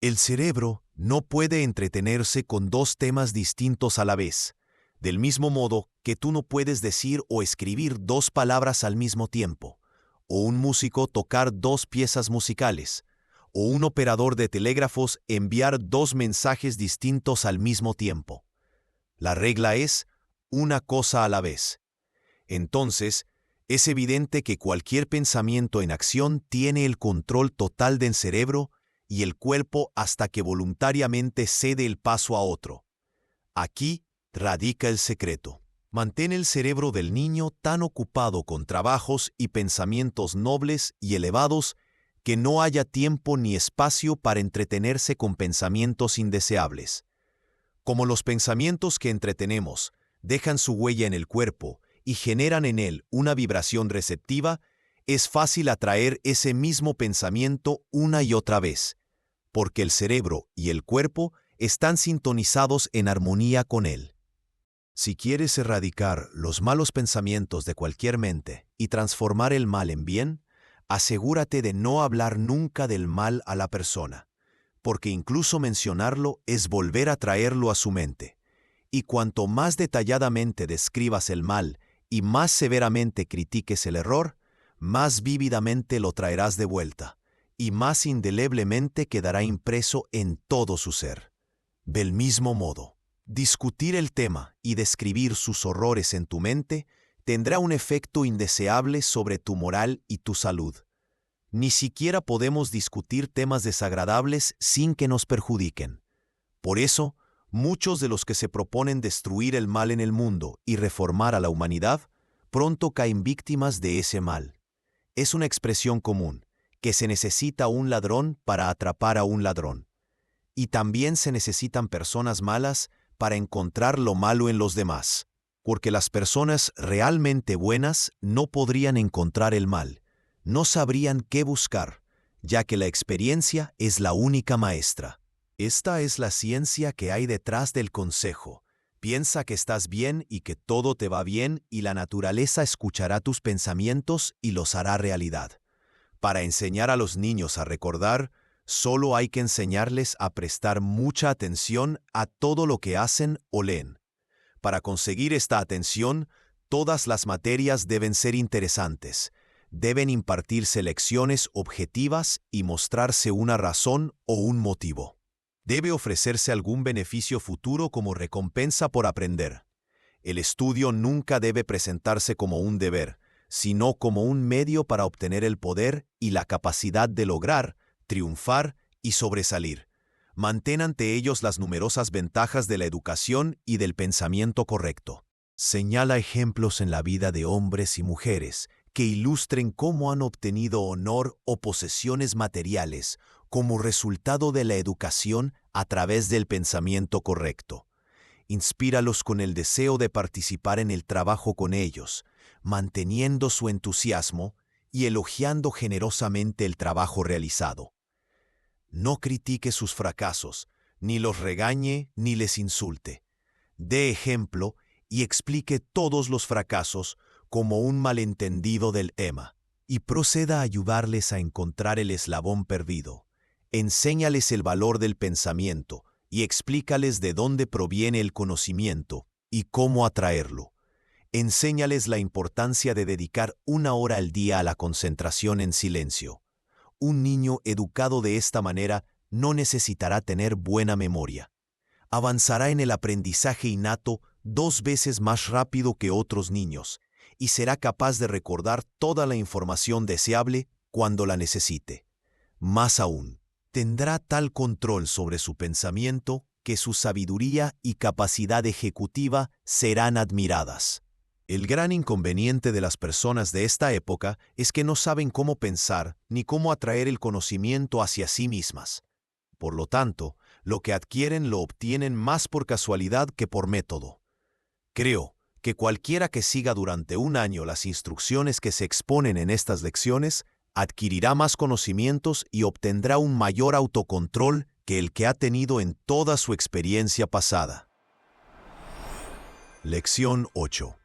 El cerebro no puede entretenerse con dos temas distintos a la vez, del mismo modo que tú no puedes decir o escribir dos palabras al mismo tiempo, o un músico tocar dos piezas musicales, o un operador de telégrafos enviar dos mensajes distintos al mismo tiempo. La regla es una cosa a la vez. Entonces, es evidente que cualquier pensamiento en acción tiene el control total del cerebro y el cuerpo hasta que voluntariamente cede el paso a otro. Aquí radica el secreto. Mantén el cerebro del niño tan ocupado con trabajos y pensamientos nobles y elevados que no haya tiempo ni espacio para entretenerse con pensamientos indeseables. Como los pensamientos que entretenemos dejan su huella en el cuerpo y generan en él una vibración receptiva, es fácil atraer ese mismo pensamiento una y otra vez, porque el cerebro y el cuerpo están sintonizados en armonía con él. Si quieres erradicar los malos pensamientos de cualquier mente y transformar el mal en bien, asegúrate de no hablar nunca del mal a la persona, porque incluso mencionarlo es volver a traerlo a su mente. Y cuanto más detalladamente describas el mal y más severamente critiques el error, más vívidamente lo traerás de vuelta, y más indeleblemente quedará impreso en todo su ser. Del mismo modo, discutir el tema y describir sus horrores en tu mente tendrá un efecto indeseable sobre tu moral y tu salud. Ni siquiera podemos discutir temas desagradables sin que nos perjudiquen. Por eso, muchos de los que se proponen destruir el mal en el mundo y reformar a la humanidad, pronto caen víctimas de ese mal. Es una expresión común, que se necesita un ladrón para atrapar a un ladrón. Y también se necesitan personas malas para encontrar lo malo en los demás, porque las personas realmente buenas no podrían encontrar el mal, no sabrían qué buscar, ya que la experiencia es la única maestra. Esta es la ciencia que hay detrás del consejo. Piensa que estás bien y que todo te va bien, y la naturaleza escuchará tus pensamientos y los hará realidad. Para enseñar a los niños a recordar, solo hay que enseñarles a prestar mucha atención a todo lo que hacen o leen. Para conseguir esta atención, todas las materias deben ser interesantes, deben impartirse lecciones objetivas y mostrarse una razón o un motivo. Debe ofrecerse algún beneficio futuro como recompensa por aprender. El estudio nunca debe presentarse como un deber, sino como un medio para obtener el poder y la capacidad de lograr, triunfar y sobresalir. Mantén ante ellos las numerosas ventajas de la educación y del pensamiento correcto. Señala ejemplos en la vida de hombres y mujeres que ilustren cómo han obtenido honor o posesiones materiales como resultado de la educación a través del pensamiento correcto. Inspíralos con el deseo de participar en el trabajo con ellos, manteniendo su entusiasmo y elogiando generosamente el trabajo realizado. No critique sus fracasos, ni los regañe ni les insulte. Dé ejemplo y explique todos los fracasos como un malentendido del tema, y proceda a ayudarles a encontrar el eslabón perdido. Enséñales el valor del pensamiento y explícales de dónde proviene el conocimiento y cómo atraerlo. Enséñales la importancia de dedicar 1 hora al día a la concentración en silencio. Un niño educado de esta manera no necesitará tener buena memoria. Avanzará en el aprendizaje innato 2 veces más rápido que otros niños y será capaz de recordar toda la información deseable cuando la necesite. Más aún, tendrá tal control sobre su pensamiento que su sabiduría y capacidad ejecutiva serán admiradas. El gran inconveniente de las personas de esta época es que no saben cómo pensar ni cómo atraer el conocimiento hacia sí mismas. Por lo tanto, lo que adquieren lo obtienen más por casualidad que por método. Creo que cualquiera que siga durante 1 año las instrucciones que se exponen en estas lecciones adquirirá más conocimientos y obtendrá un mayor autocontrol que el que ha tenido en toda su experiencia pasada. Lección 8.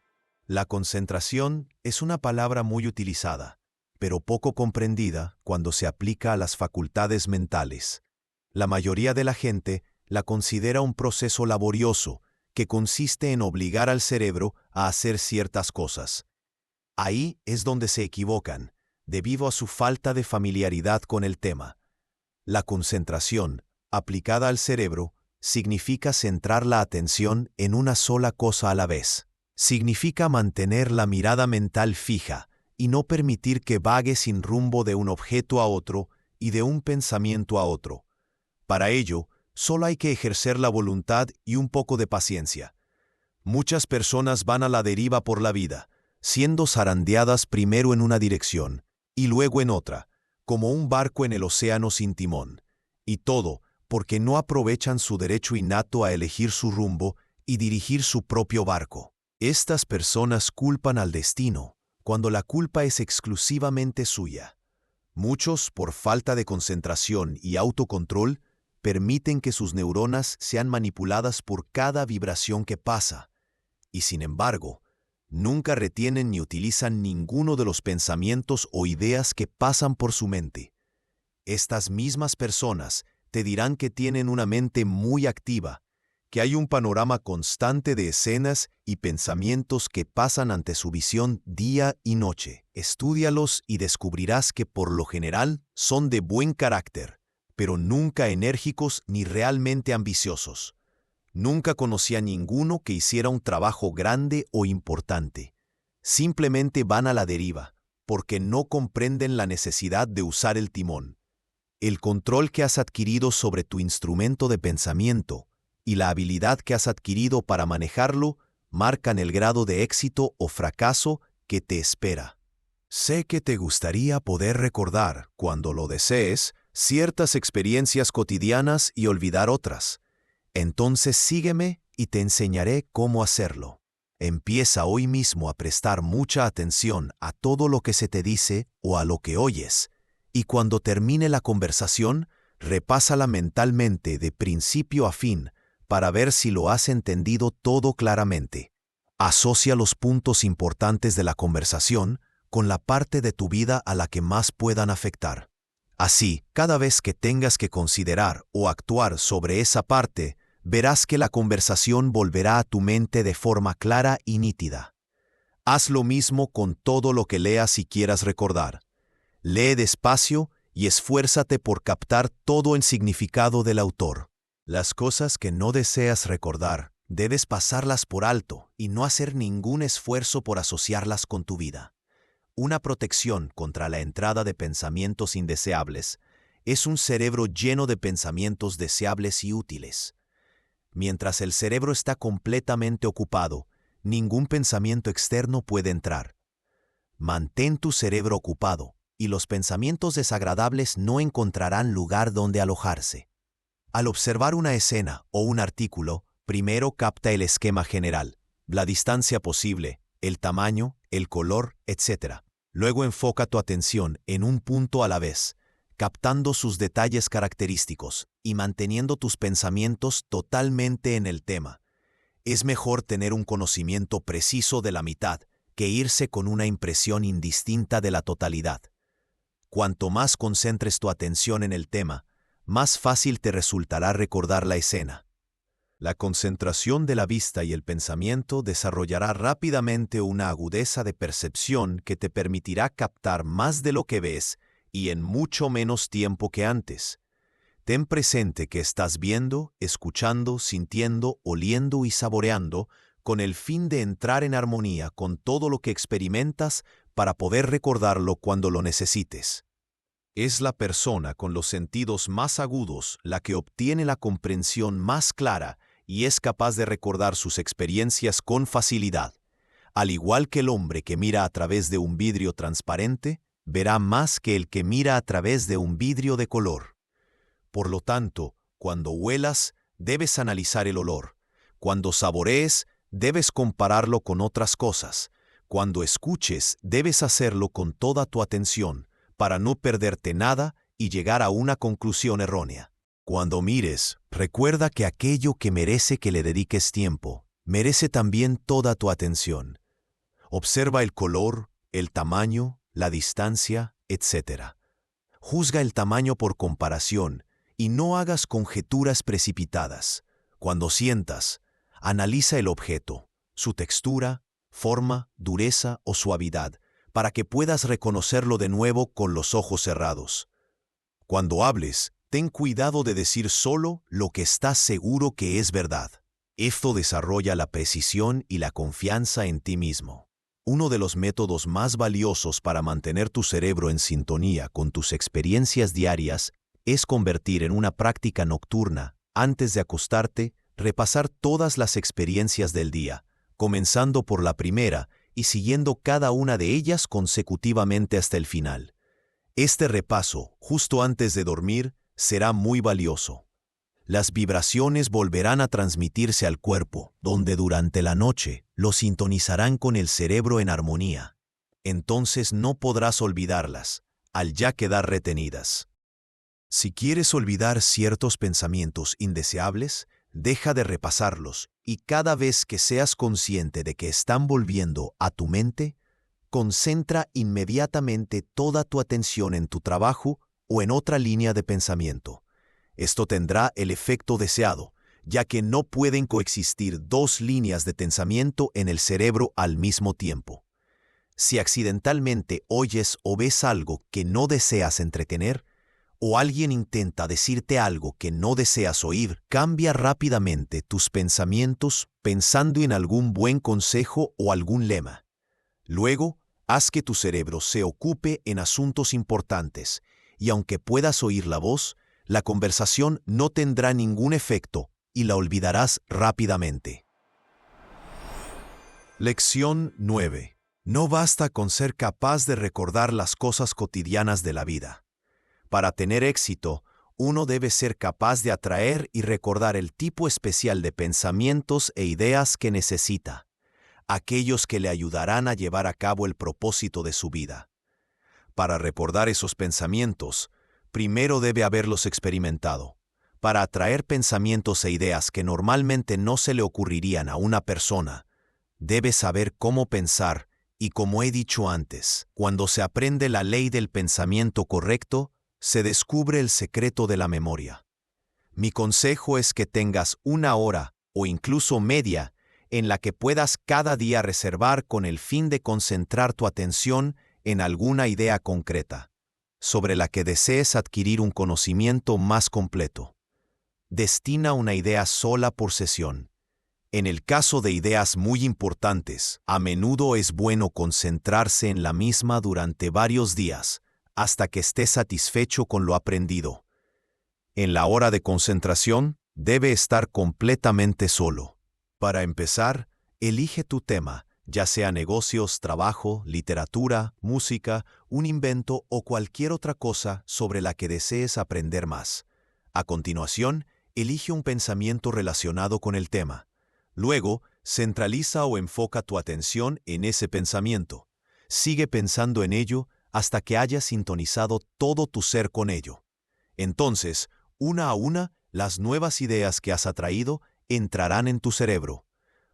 La concentración es una palabra muy utilizada, pero poco comprendida cuando se aplica a las facultades mentales. La mayoría de la gente la considera un proceso laborioso que consiste en obligar al cerebro a hacer ciertas cosas. Ahí es donde se equivocan, debido a su falta de familiaridad con el tema. La concentración, aplicada al cerebro, significa centrar la atención en una sola cosa a la vez. Significa mantener la mirada mental fija y no permitir que vague sin rumbo de un objeto a otro y de un pensamiento a otro. Para ello, solo hay que ejercer la voluntad y un poco de paciencia. Muchas personas van a la deriva por la vida, siendo zarandeadas primero en una dirección y luego en otra, como un barco en el océano sin timón. Y todo porque no aprovechan su derecho innato a elegir su rumbo y dirigir su propio barco. Estas personas culpan al destino, cuando la culpa es exclusivamente suya. Muchos, por falta de concentración y autocontrol, permiten que sus neuronas sean manipuladas por cada vibración que pasa, y sin embargo, nunca retienen ni utilizan ninguno de los pensamientos o ideas que pasan por su mente. Estas mismas personas te dirán que tienen una mente muy activa, que hay un panorama constante de escenas y pensamientos que pasan ante su visión día y noche. Estúdialos y descubrirás que por lo general son de buen carácter, pero nunca enérgicos ni realmente ambiciosos. Nunca conocí a ninguno que hiciera un trabajo grande o importante. Simplemente van a la deriva, porque no comprenden la necesidad de usar el timón. El control que has adquirido sobre tu instrumento de pensamiento y la habilidad que has adquirido para manejarlo marcan el grado de éxito o fracaso que te espera. Sé que te gustaría poder recordar, cuando lo desees, ciertas experiencias cotidianas y olvidar otras. Entonces sígueme y te enseñaré cómo hacerlo. Empieza hoy mismo a prestar mucha atención a todo lo que se te dice o a lo que oyes, y cuando termine la conversación, repásala mentalmente de principio a fin para ver si lo has entendido todo claramente. Asocia los puntos importantes de la conversación con la parte de tu vida a la que más puedan afectar. Así, cada vez que tengas que considerar o actuar sobre esa parte, verás que la conversación volverá a tu mente de forma clara y nítida. Haz lo mismo con todo lo que leas y quieras recordar. Lee despacio y esfuérzate por captar todo el significado del autor. Las cosas que no deseas recordar, debes pasarlas por alto y no hacer ningún esfuerzo por asociarlas con tu vida. Una protección contra la entrada de pensamientos indeseables es un cerebro lleno de pensamientos deseables y útiles. Mientras el cerebro está completamente ocupado, ningún pensamiento externo puede entrar. Mantén tu cerebro ocupado y los pensamientos desagradables no encontrarán lugar donde alojarse. Al observar una escena o un artículo, primero capta el esquema general, la distancia posible, el tamaño, el color, etc. Luego enfoca tu atención en un punto a la vez, captando sus detalles característicos y manteniendo tus pensamientos totalmente en el tema. Es mejor tener un conocimiento preciso de la mitad que irse con una impresión indistinta de la totalidad. Cuanto más concentres tu atención en el tema, más fácil te resultará recordar la escena. La concentración de la vista y el pensamiento desarrollará rápidamente una agudeza de percepción que te permitirá captar más de lo que ves y en mucho menos tiempo que antes. Ten presente que estás viendo, escuchando, sintiendo, oliendo y saboreando con el fin de entrar en armonía con todo lo que experimentas para poder recordarlo cuando lo necesites. Es la persona con los sentidos más agudos la que obtiene la comprensión más clara y es capaz de recordar sus experiencias con facilidad. Al igual que el hombre que mira a través de un vidrio transparente, verá más que el que mira a través de un vidrio de color. Por lo tanto, cuando huelas, debes analizar el olor. Cuando saborees, debes compararlo con otras cosas. Cuando escuches, debes hacerlo con toda tu atención, para no perderte nada y llegar a una conclusión errónea. Cuando mires, recuerda que aquello que merece que le dediques tiempo, merece también toda tu atención. Observa el color, el tamaño, la distancia, etc. Juzga el tamaño por comparación y no hagas conjeturas precipitadas. Cuando sientas, analiza el objeto, su textura, forma, dureza o suavidad, para que puedas reconocerlo de nuevo con los ojos cerrados. Cuando hables, ten cuidado de decir solo lo que estás seguro que es verdad. Esto desarrolla la precisión y la confianza en ti mismo. Uno de los métodos más valiosos para mantener tu cerebro en sintonía con tus experiencias diarias es convertir en una práctica nocturna, antes de acostarte, repasar todas las experiencias del día, comenzando por la primera y siguiendo cada una de ellas consecutivamente hasta el final. Este repaso, justo antes de dormir, será muy valioso. Las vibraciones volverán a transmitirse al cuerpo, donde durante la noche lo sintonizarán con el cerebro en armonía. Entonces no podrás olvidarlas, al ya quedar retenidas. Si quieres olvidar ciertos pensamientos indeseables, deja de repasarlos y cada vez que seas consciente de que están volviendo a tu mente, concentra inmediatamente toda tu atención en tu trabajo o en otra línea de pensamiento. Esto tendrá el efecto deseado, ya que no pueden coexistir dos líneas de pensamiento en el cerebro al mismo tiempo. Si accidentalmente oyes o ves algo que no deseas entretener, o alguien intenta decirte algo que no deseas oír, cambia rápidamente tus pensamientos pensando en algún buen consejo o algún lema. Luego, haz que tu cerebro se ocupe en asuntos importantes, y aunque puedas oír la voz, la conversación no tendrá ningún efecto y la olvidarás rápidamente. Lección 9. No basta con ser capaz de recordar las cosas cotidianas de la vida. Para tener éxito, uno debe ser capaz de atraer y recordar el tipo especial de pensamientos e ideas que necesita, aquellos que le ayudarán a llevar a cabo el propósito de su vida. Para recordar esos pensamientos, primero debe haberlos experimentado. Para atraer pensamientos e ideas que normalmente no se le ocurrirían a una persona, debe saber cómo pensar y, como he dicho antes, cuando se aprende la ley del pensamiento correcto, se descubre el secreto de la memoria. Mi consejo es que tengas 1 hora o incluso media en la que puedas cada día reservar con el fin de concentrar tu atención en alguna idea concreta, sobre la que desees adquirir un conocimiento más completo. Destina una idea sola por sesión. En el caso de ideas muy importantes, a menudo es bueno concentrarse en la misma durante varios días, hasta que esté satisfecho con lo aprendido. En la hora de concentración, debe estar completamente solo. Para empezar, elige tu tema, ya sea negocios, trabajo, literatura, música, un invento o cualquier otra cosa sobre la que desees aprender más. A continuación, elige un pensamiento relacionado con el tema. Luego, centraliza o enfoca tu atención en ese pensamiento. Sigue pensando en ello hasta que hayas sintonizado todo tu ser con ello. Entonces, una a una, las nuevas ideas que has atraído entrarán en tu cerebro.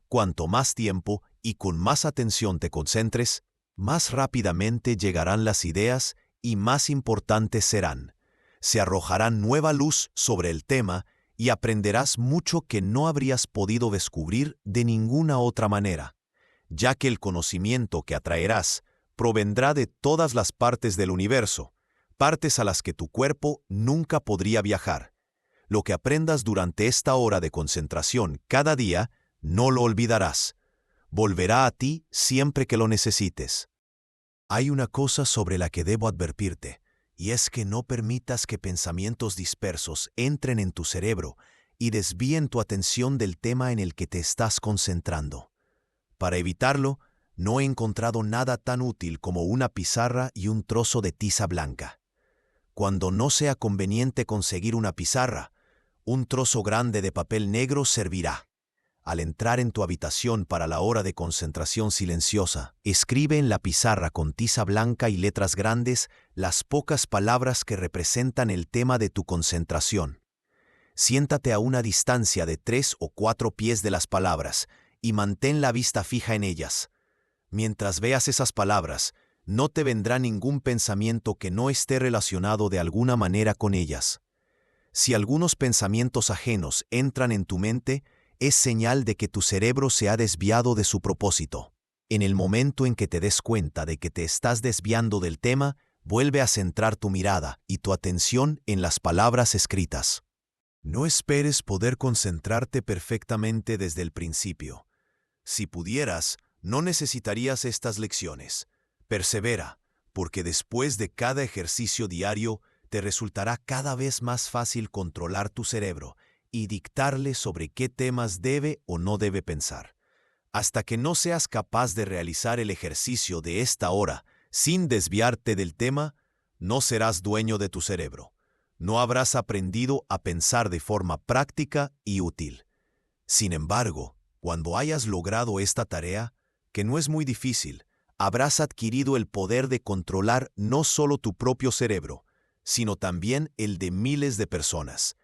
Cuanto más tiempo y con más atención te concentres, más rápidamente llegarán las ideas y más importantes serán. Se arrojarán nueva luz sobre el tema y aprenderás mucho que no habrías podido descubrir de ninguna otra manera, ya que el conocimiento que atraerás provendrá de todas las partes del universo, partes a las que tu cuerpo nunca podría viajar. Lo que aprendas durante esta hora de concentración cada día, no lo olvidarás. Volverá a ti siempre que lo necesites. Hay una cosa sobre la que debo advertirte, y es que no permitas que pensamientos dispersos entren en tu cerebro y desvíen tu atención del tema en el que te estás concentrando. Para evitarlo, no he encontrado nada tan útil como una pizarra y un trozo de tiza blanca. Cuando no sea conveniente conseguir una pizarra, un trozo grande de papel negro servirá. Al entrar en tu habitación para la hora de concentración silenciosa, escribe en la pizarra con tiza blanca y letras grandes las pocas palabras que representan el tema de tu concentración. Siéntate a una distancia de 3 o 4 pies de las palabras y mantén la vista fija en ellas. Mientras veas esas palabras, no te vendrá ningún pensamiento que no esté relacionado de alguna manera con ellas. Si algunos pensamientos ajenos entran en tu mente, es señal de que tu cerebro se ha desviado de su propósito. En el momento en que te des cuenta de que te estás desviando del tema, vuelve a centrar tu mirada y tu atención en las palabras escritas. No esperes poder concentrarte perfectamente desde el principio. Si pudieras, no necesitarías estas lecciones. Persevera, porque después de cada ejercicio diario, te resultará cada vez más fácil controlar tu cerebro y dictarle sobre qué temas debe o no debe pensar. Hasta que no seas capaz de realizar el ejercicio de esta hora sin desviarte del tema, no serás dueño de tu cerebro. No habrás aprendido a pensar de forma práctica y útil. Sin embargo, cuando hayas logrado esta tarea, que no es muy difícil, habrás adquirido el poder de controlar no solo tu propio cerebro, sino también el de miles de personas.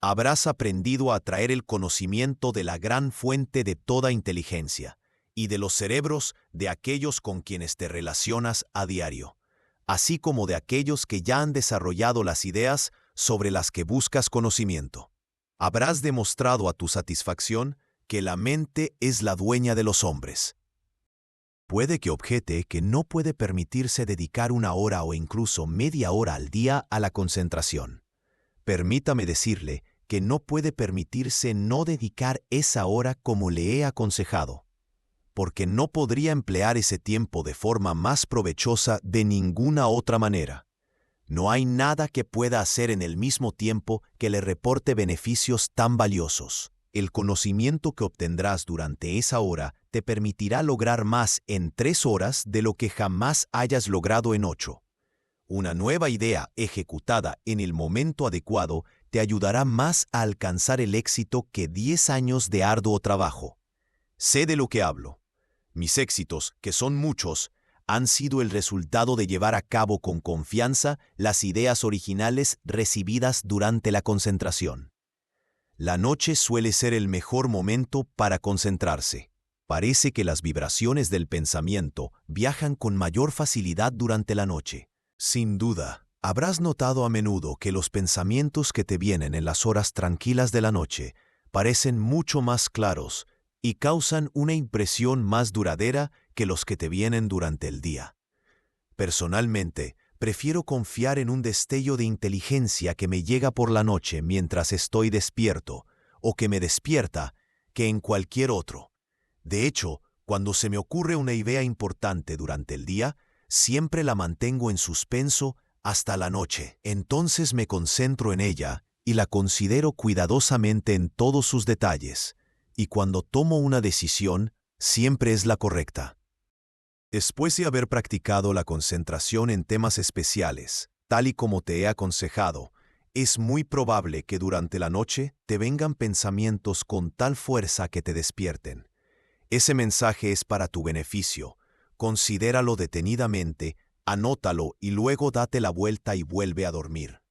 Habrás aprendido a atraer el conocimiento de la gran fuente de toda inteligencia y de los cerebros de aquellos con quienes te relacionas a diario, así como de aquellos que ya han desarrollado las ideas sobre las que buscas conocimiento. Habrás demostrado a tu satisfacción que la mente es la dueña de los hombres. Puede que objete que no puede permitirse dedicar 1 hora o incluso media hora al día a la concentración. Permítame decirle que no puede permitirse no dedicar esa hora como le he aconsejado, porque no podría emplear ese tiempo de forma más provechosa de ninguna otra manera. No hay nada que pueda hacer en el mismo tiempo que le reporte beneficios tan valiosos. El conocimiento que obtendrás durante esa hora te permitirá lograr más en 3 horas de lo que jamás hayas logrado en 8. Una nueva idea ejecutada en el momento adecuado te ayudará más a alcanzar el éxito que 10 años de arduo trabajo. Sé de lo que hablo. Mis éxitos, que son muchos, han sido el resultado de llevar a cabo con confianza las ideas originales recibidas durante la concentración. La noche suele ser el mejor momento para concentrarse. Parece que las vibraciones del pensamiento viajan con mayor facilidad durante la noche. Sin duda, habrás notado a menudo que los pensamientos que te vienen en las horas tranquilas de la noche parecen mucho más claros y causan una impresión más duradera que los que te vienen durante el día. Personalmente, prefiero confiar en un destello de inteligencia que me llega por la noche mientras estoy despierto o que me despierta que en cualquier otro. De hecho, cuando se me ocurre una idea importante durante el día, siempre la mantengo en suspenso hasta la noche. Entonces me concentro en ella y la considero cuidadosamente en todos sus detalles, y cuando tomo una decisión, siempre es la correcta. Después de haber practicado la concentración en temas especiales, tal y como te he aconsejado, es muy probable que durante la noche te vengan pensamientos con tal fuerza que te despierten. Ese mensaje es para tu beneficio. Considéralo detenidamente, anótalo y luego date la vuelta y vuelve a dormir.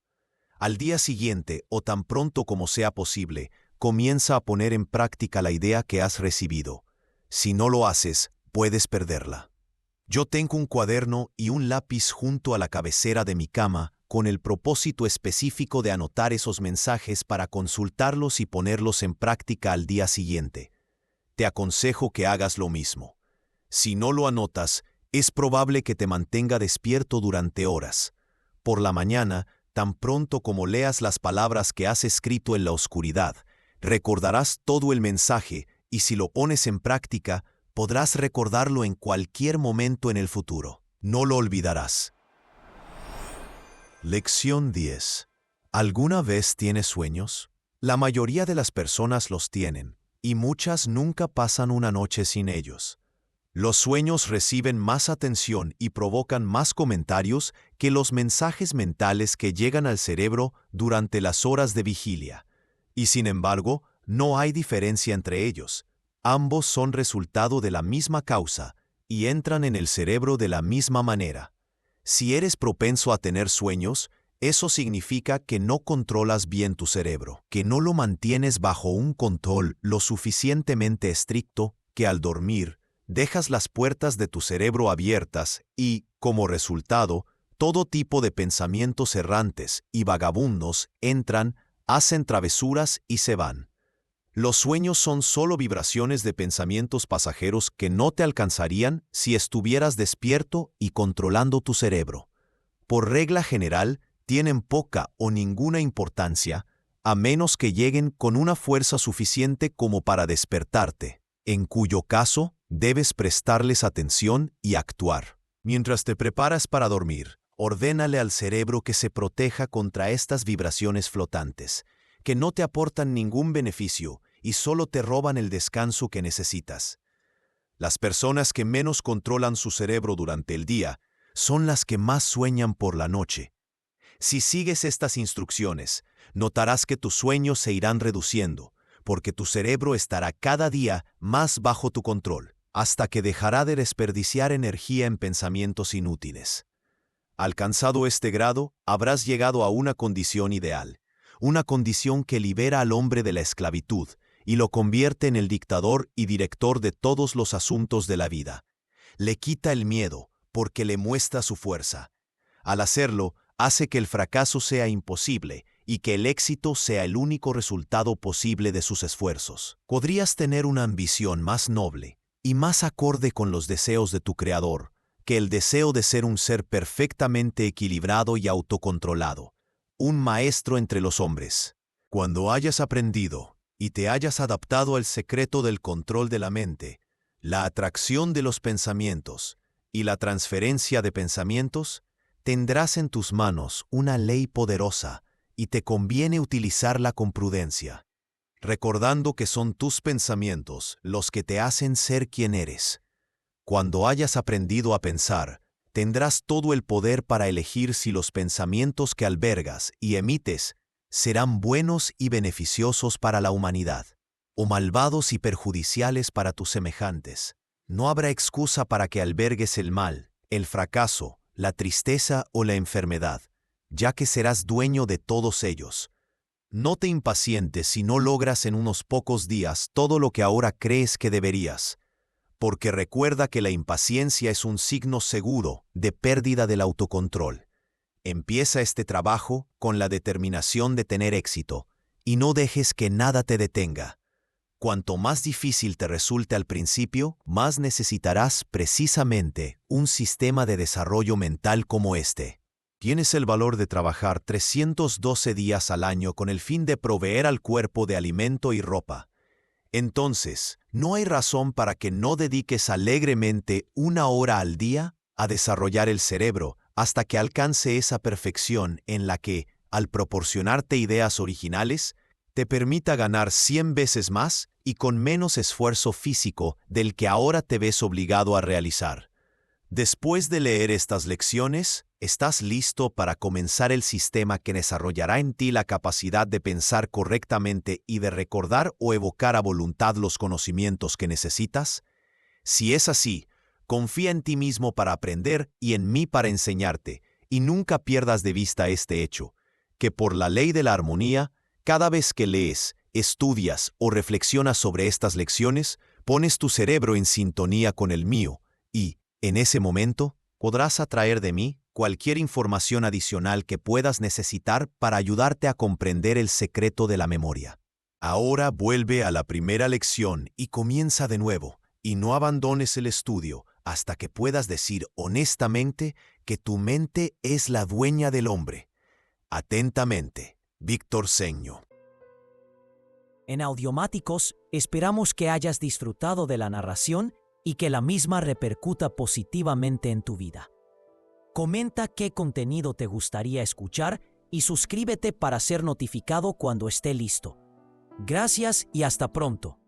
Al día siguiente, o tan pronto como sea posible, comienza a poner en práctica la idea que has recibido. Si no lo haces, puedes perderla. Yo tengo un cuaderno y un lápiz junto a la cabecera de mi cama con el propósito específico de anotar esos mensajes para consultarlos y ponerlos en práctica al día siguiente. Te aconsejo que hagas lo mismo. Si no lo anotas, es probable que te mantenga despierto durante horas. Por la mañana, tan pronto como leas las palabras que has escrito en la oscuridad, recordarás todo el mensaje y si lo pones en práctica, podrás recordarlo en cualquier momento en el futuro. No lo olvidarás. Lección 10. ¿Alguna vez tienes sueños? La mayoría de las personas los tienen, y muchas nunca pasan una noche sin ellos. Los sueños reciben más atención y provocan más comentarios que los mensajes mentales que llegan al cerebro durante las horas de vigilia. Y sin embargo, no hay diferencia entre ellos. Ambos son resultado de la misma causa y entran en el cerebro de la misma manera. Si eres propenso a tener sueños, eso significa que no controlas bien tu cerebro, que no lo mantienes bajo un control lo suficientemente estricto que al dormir dejas las puertas de tu cerebro abiertas y, como resultado, todo tipo de pensamientos errantes y vagabundos entran, hacen travesuras y se van. Los sueños son solo vibraciones de pensamientos pasajeros que no te alcanzarían si estuvieras despierto y controlando tu cerebro. Por regla general, tienen poca o ninguna importancia, a menos que lleguen con una fuerza suficiente como para despertarte, en cuyo caso debes prestarles atención y actuar. Mientras te preparas para dormir, ordénale al cerebro que se proteja contra estas vibraciones flotantes, que no te aportan ningún beneficio y solo te roban el descanso que necesitas. Las personas que menos controlan su cerebro durante el día son las que más sueñan por la noche. Si sigues estas instrucciones, notarás que tus sueños se irán reduciendo, porque tu cerebro estará cada día más bajo tu control, hasta que dejará de desperdiciar energía en pensamientos inútiles. Alcanzado este grado, habrás llegado a una condición ideal, una condición que libera al hombre de la esclavitud y lo convierte en el dictador y director de todos los asuntos de la vida. Le quita el miedo, porque le muestra su fuerza. Al hacerlo, hace que el fracaso sea imposible y que el éxito sea el único resultado posible de sus esfuerzos. Podrías tener una ambición más noble y más acorde con los deseos de tu Creador que el deseo de ser un ser perfectamente equilibrado y autocontrolado, un maestro entre los hombres. Cuando hayas aprendido y te hayas adaptado al secreto del control de la mente, la atracción de los pensamientos y la transferencia de pensamientos, tendrás en tus manos una ley poderosa y te conviene utilizarla con prudencia, recordando que son tus pensamientos los que te hacen ser quien eres. Cuando hayas aprendido a pensar, tendrás todo el poder para elegir si los pensamientos que albergas y emites serán buenos y beneficiosos para la humanidad, o malvados y perjudiciales para tus semejantes. No habrá excusa para que albergues el mal, el fracaso, la tristeza o la enfermedad, ya que serás dueño de todos ellos. No te impacientes si no logras en unos pocos días todo lo que ahora crees que deberías, porque recuerda que la impaciencia es un signo seguro de pérdida del autocontrol. Empieza este trabajo con la determinación de tener éxito y no dejes que nada te detenga. Cuanto más difícil te resulte al principio, más necesitarás precisamente un sistema de desarrollo mental como este. Tienes el valor de trabajar 312 días al año con el fin de proveer al cuerpo de alimento y ropa. Entonces, no hay razón para que no dediques alegremente 1 hora al día a desarrollar el cerebro hasta que alcance esa perfección en la que, al proporcionarte ideas originales, te permita ganar 100 veces más y con menos esfuerzo físico del que ahora te ves obligado a realizar. Después de leer estas lecciones, estás listo para comenzar el sistema que desarrollará en ti la capacidad de pensar correctamente y de recordar o evocar a voluntad los conocimientos que necesitas. Si es así, confía en ti mismo para aprender y en mí para enseñarte, y nunca pierdas de vista este hecho, que por la ley de la armonía, cada vez que lees, estudias o reflexionas sobre estas lecciones, pones tu cerebro en sintonía con el mío y, en ese momento, podrás atraer de mí cualquier información adicional que puedas necesitar para ayudarte a comprender el secreto de la memoria. Ahora vuelve a la primera lección y comienza de nuevo, y no abandones el estudio hasta que puedas decir honestamente que tu mente es la dueña del hombre. Atentamente, Víctor Segno. En Audiomáticos, esperamos que hayas disfrutado de la narración y que la misma repercuta positivamente en tu vida. Comenta qué contenido te gustaría escuchar y suscríbete para ser notificado cuando esté listo. Gracias y hasta pronto.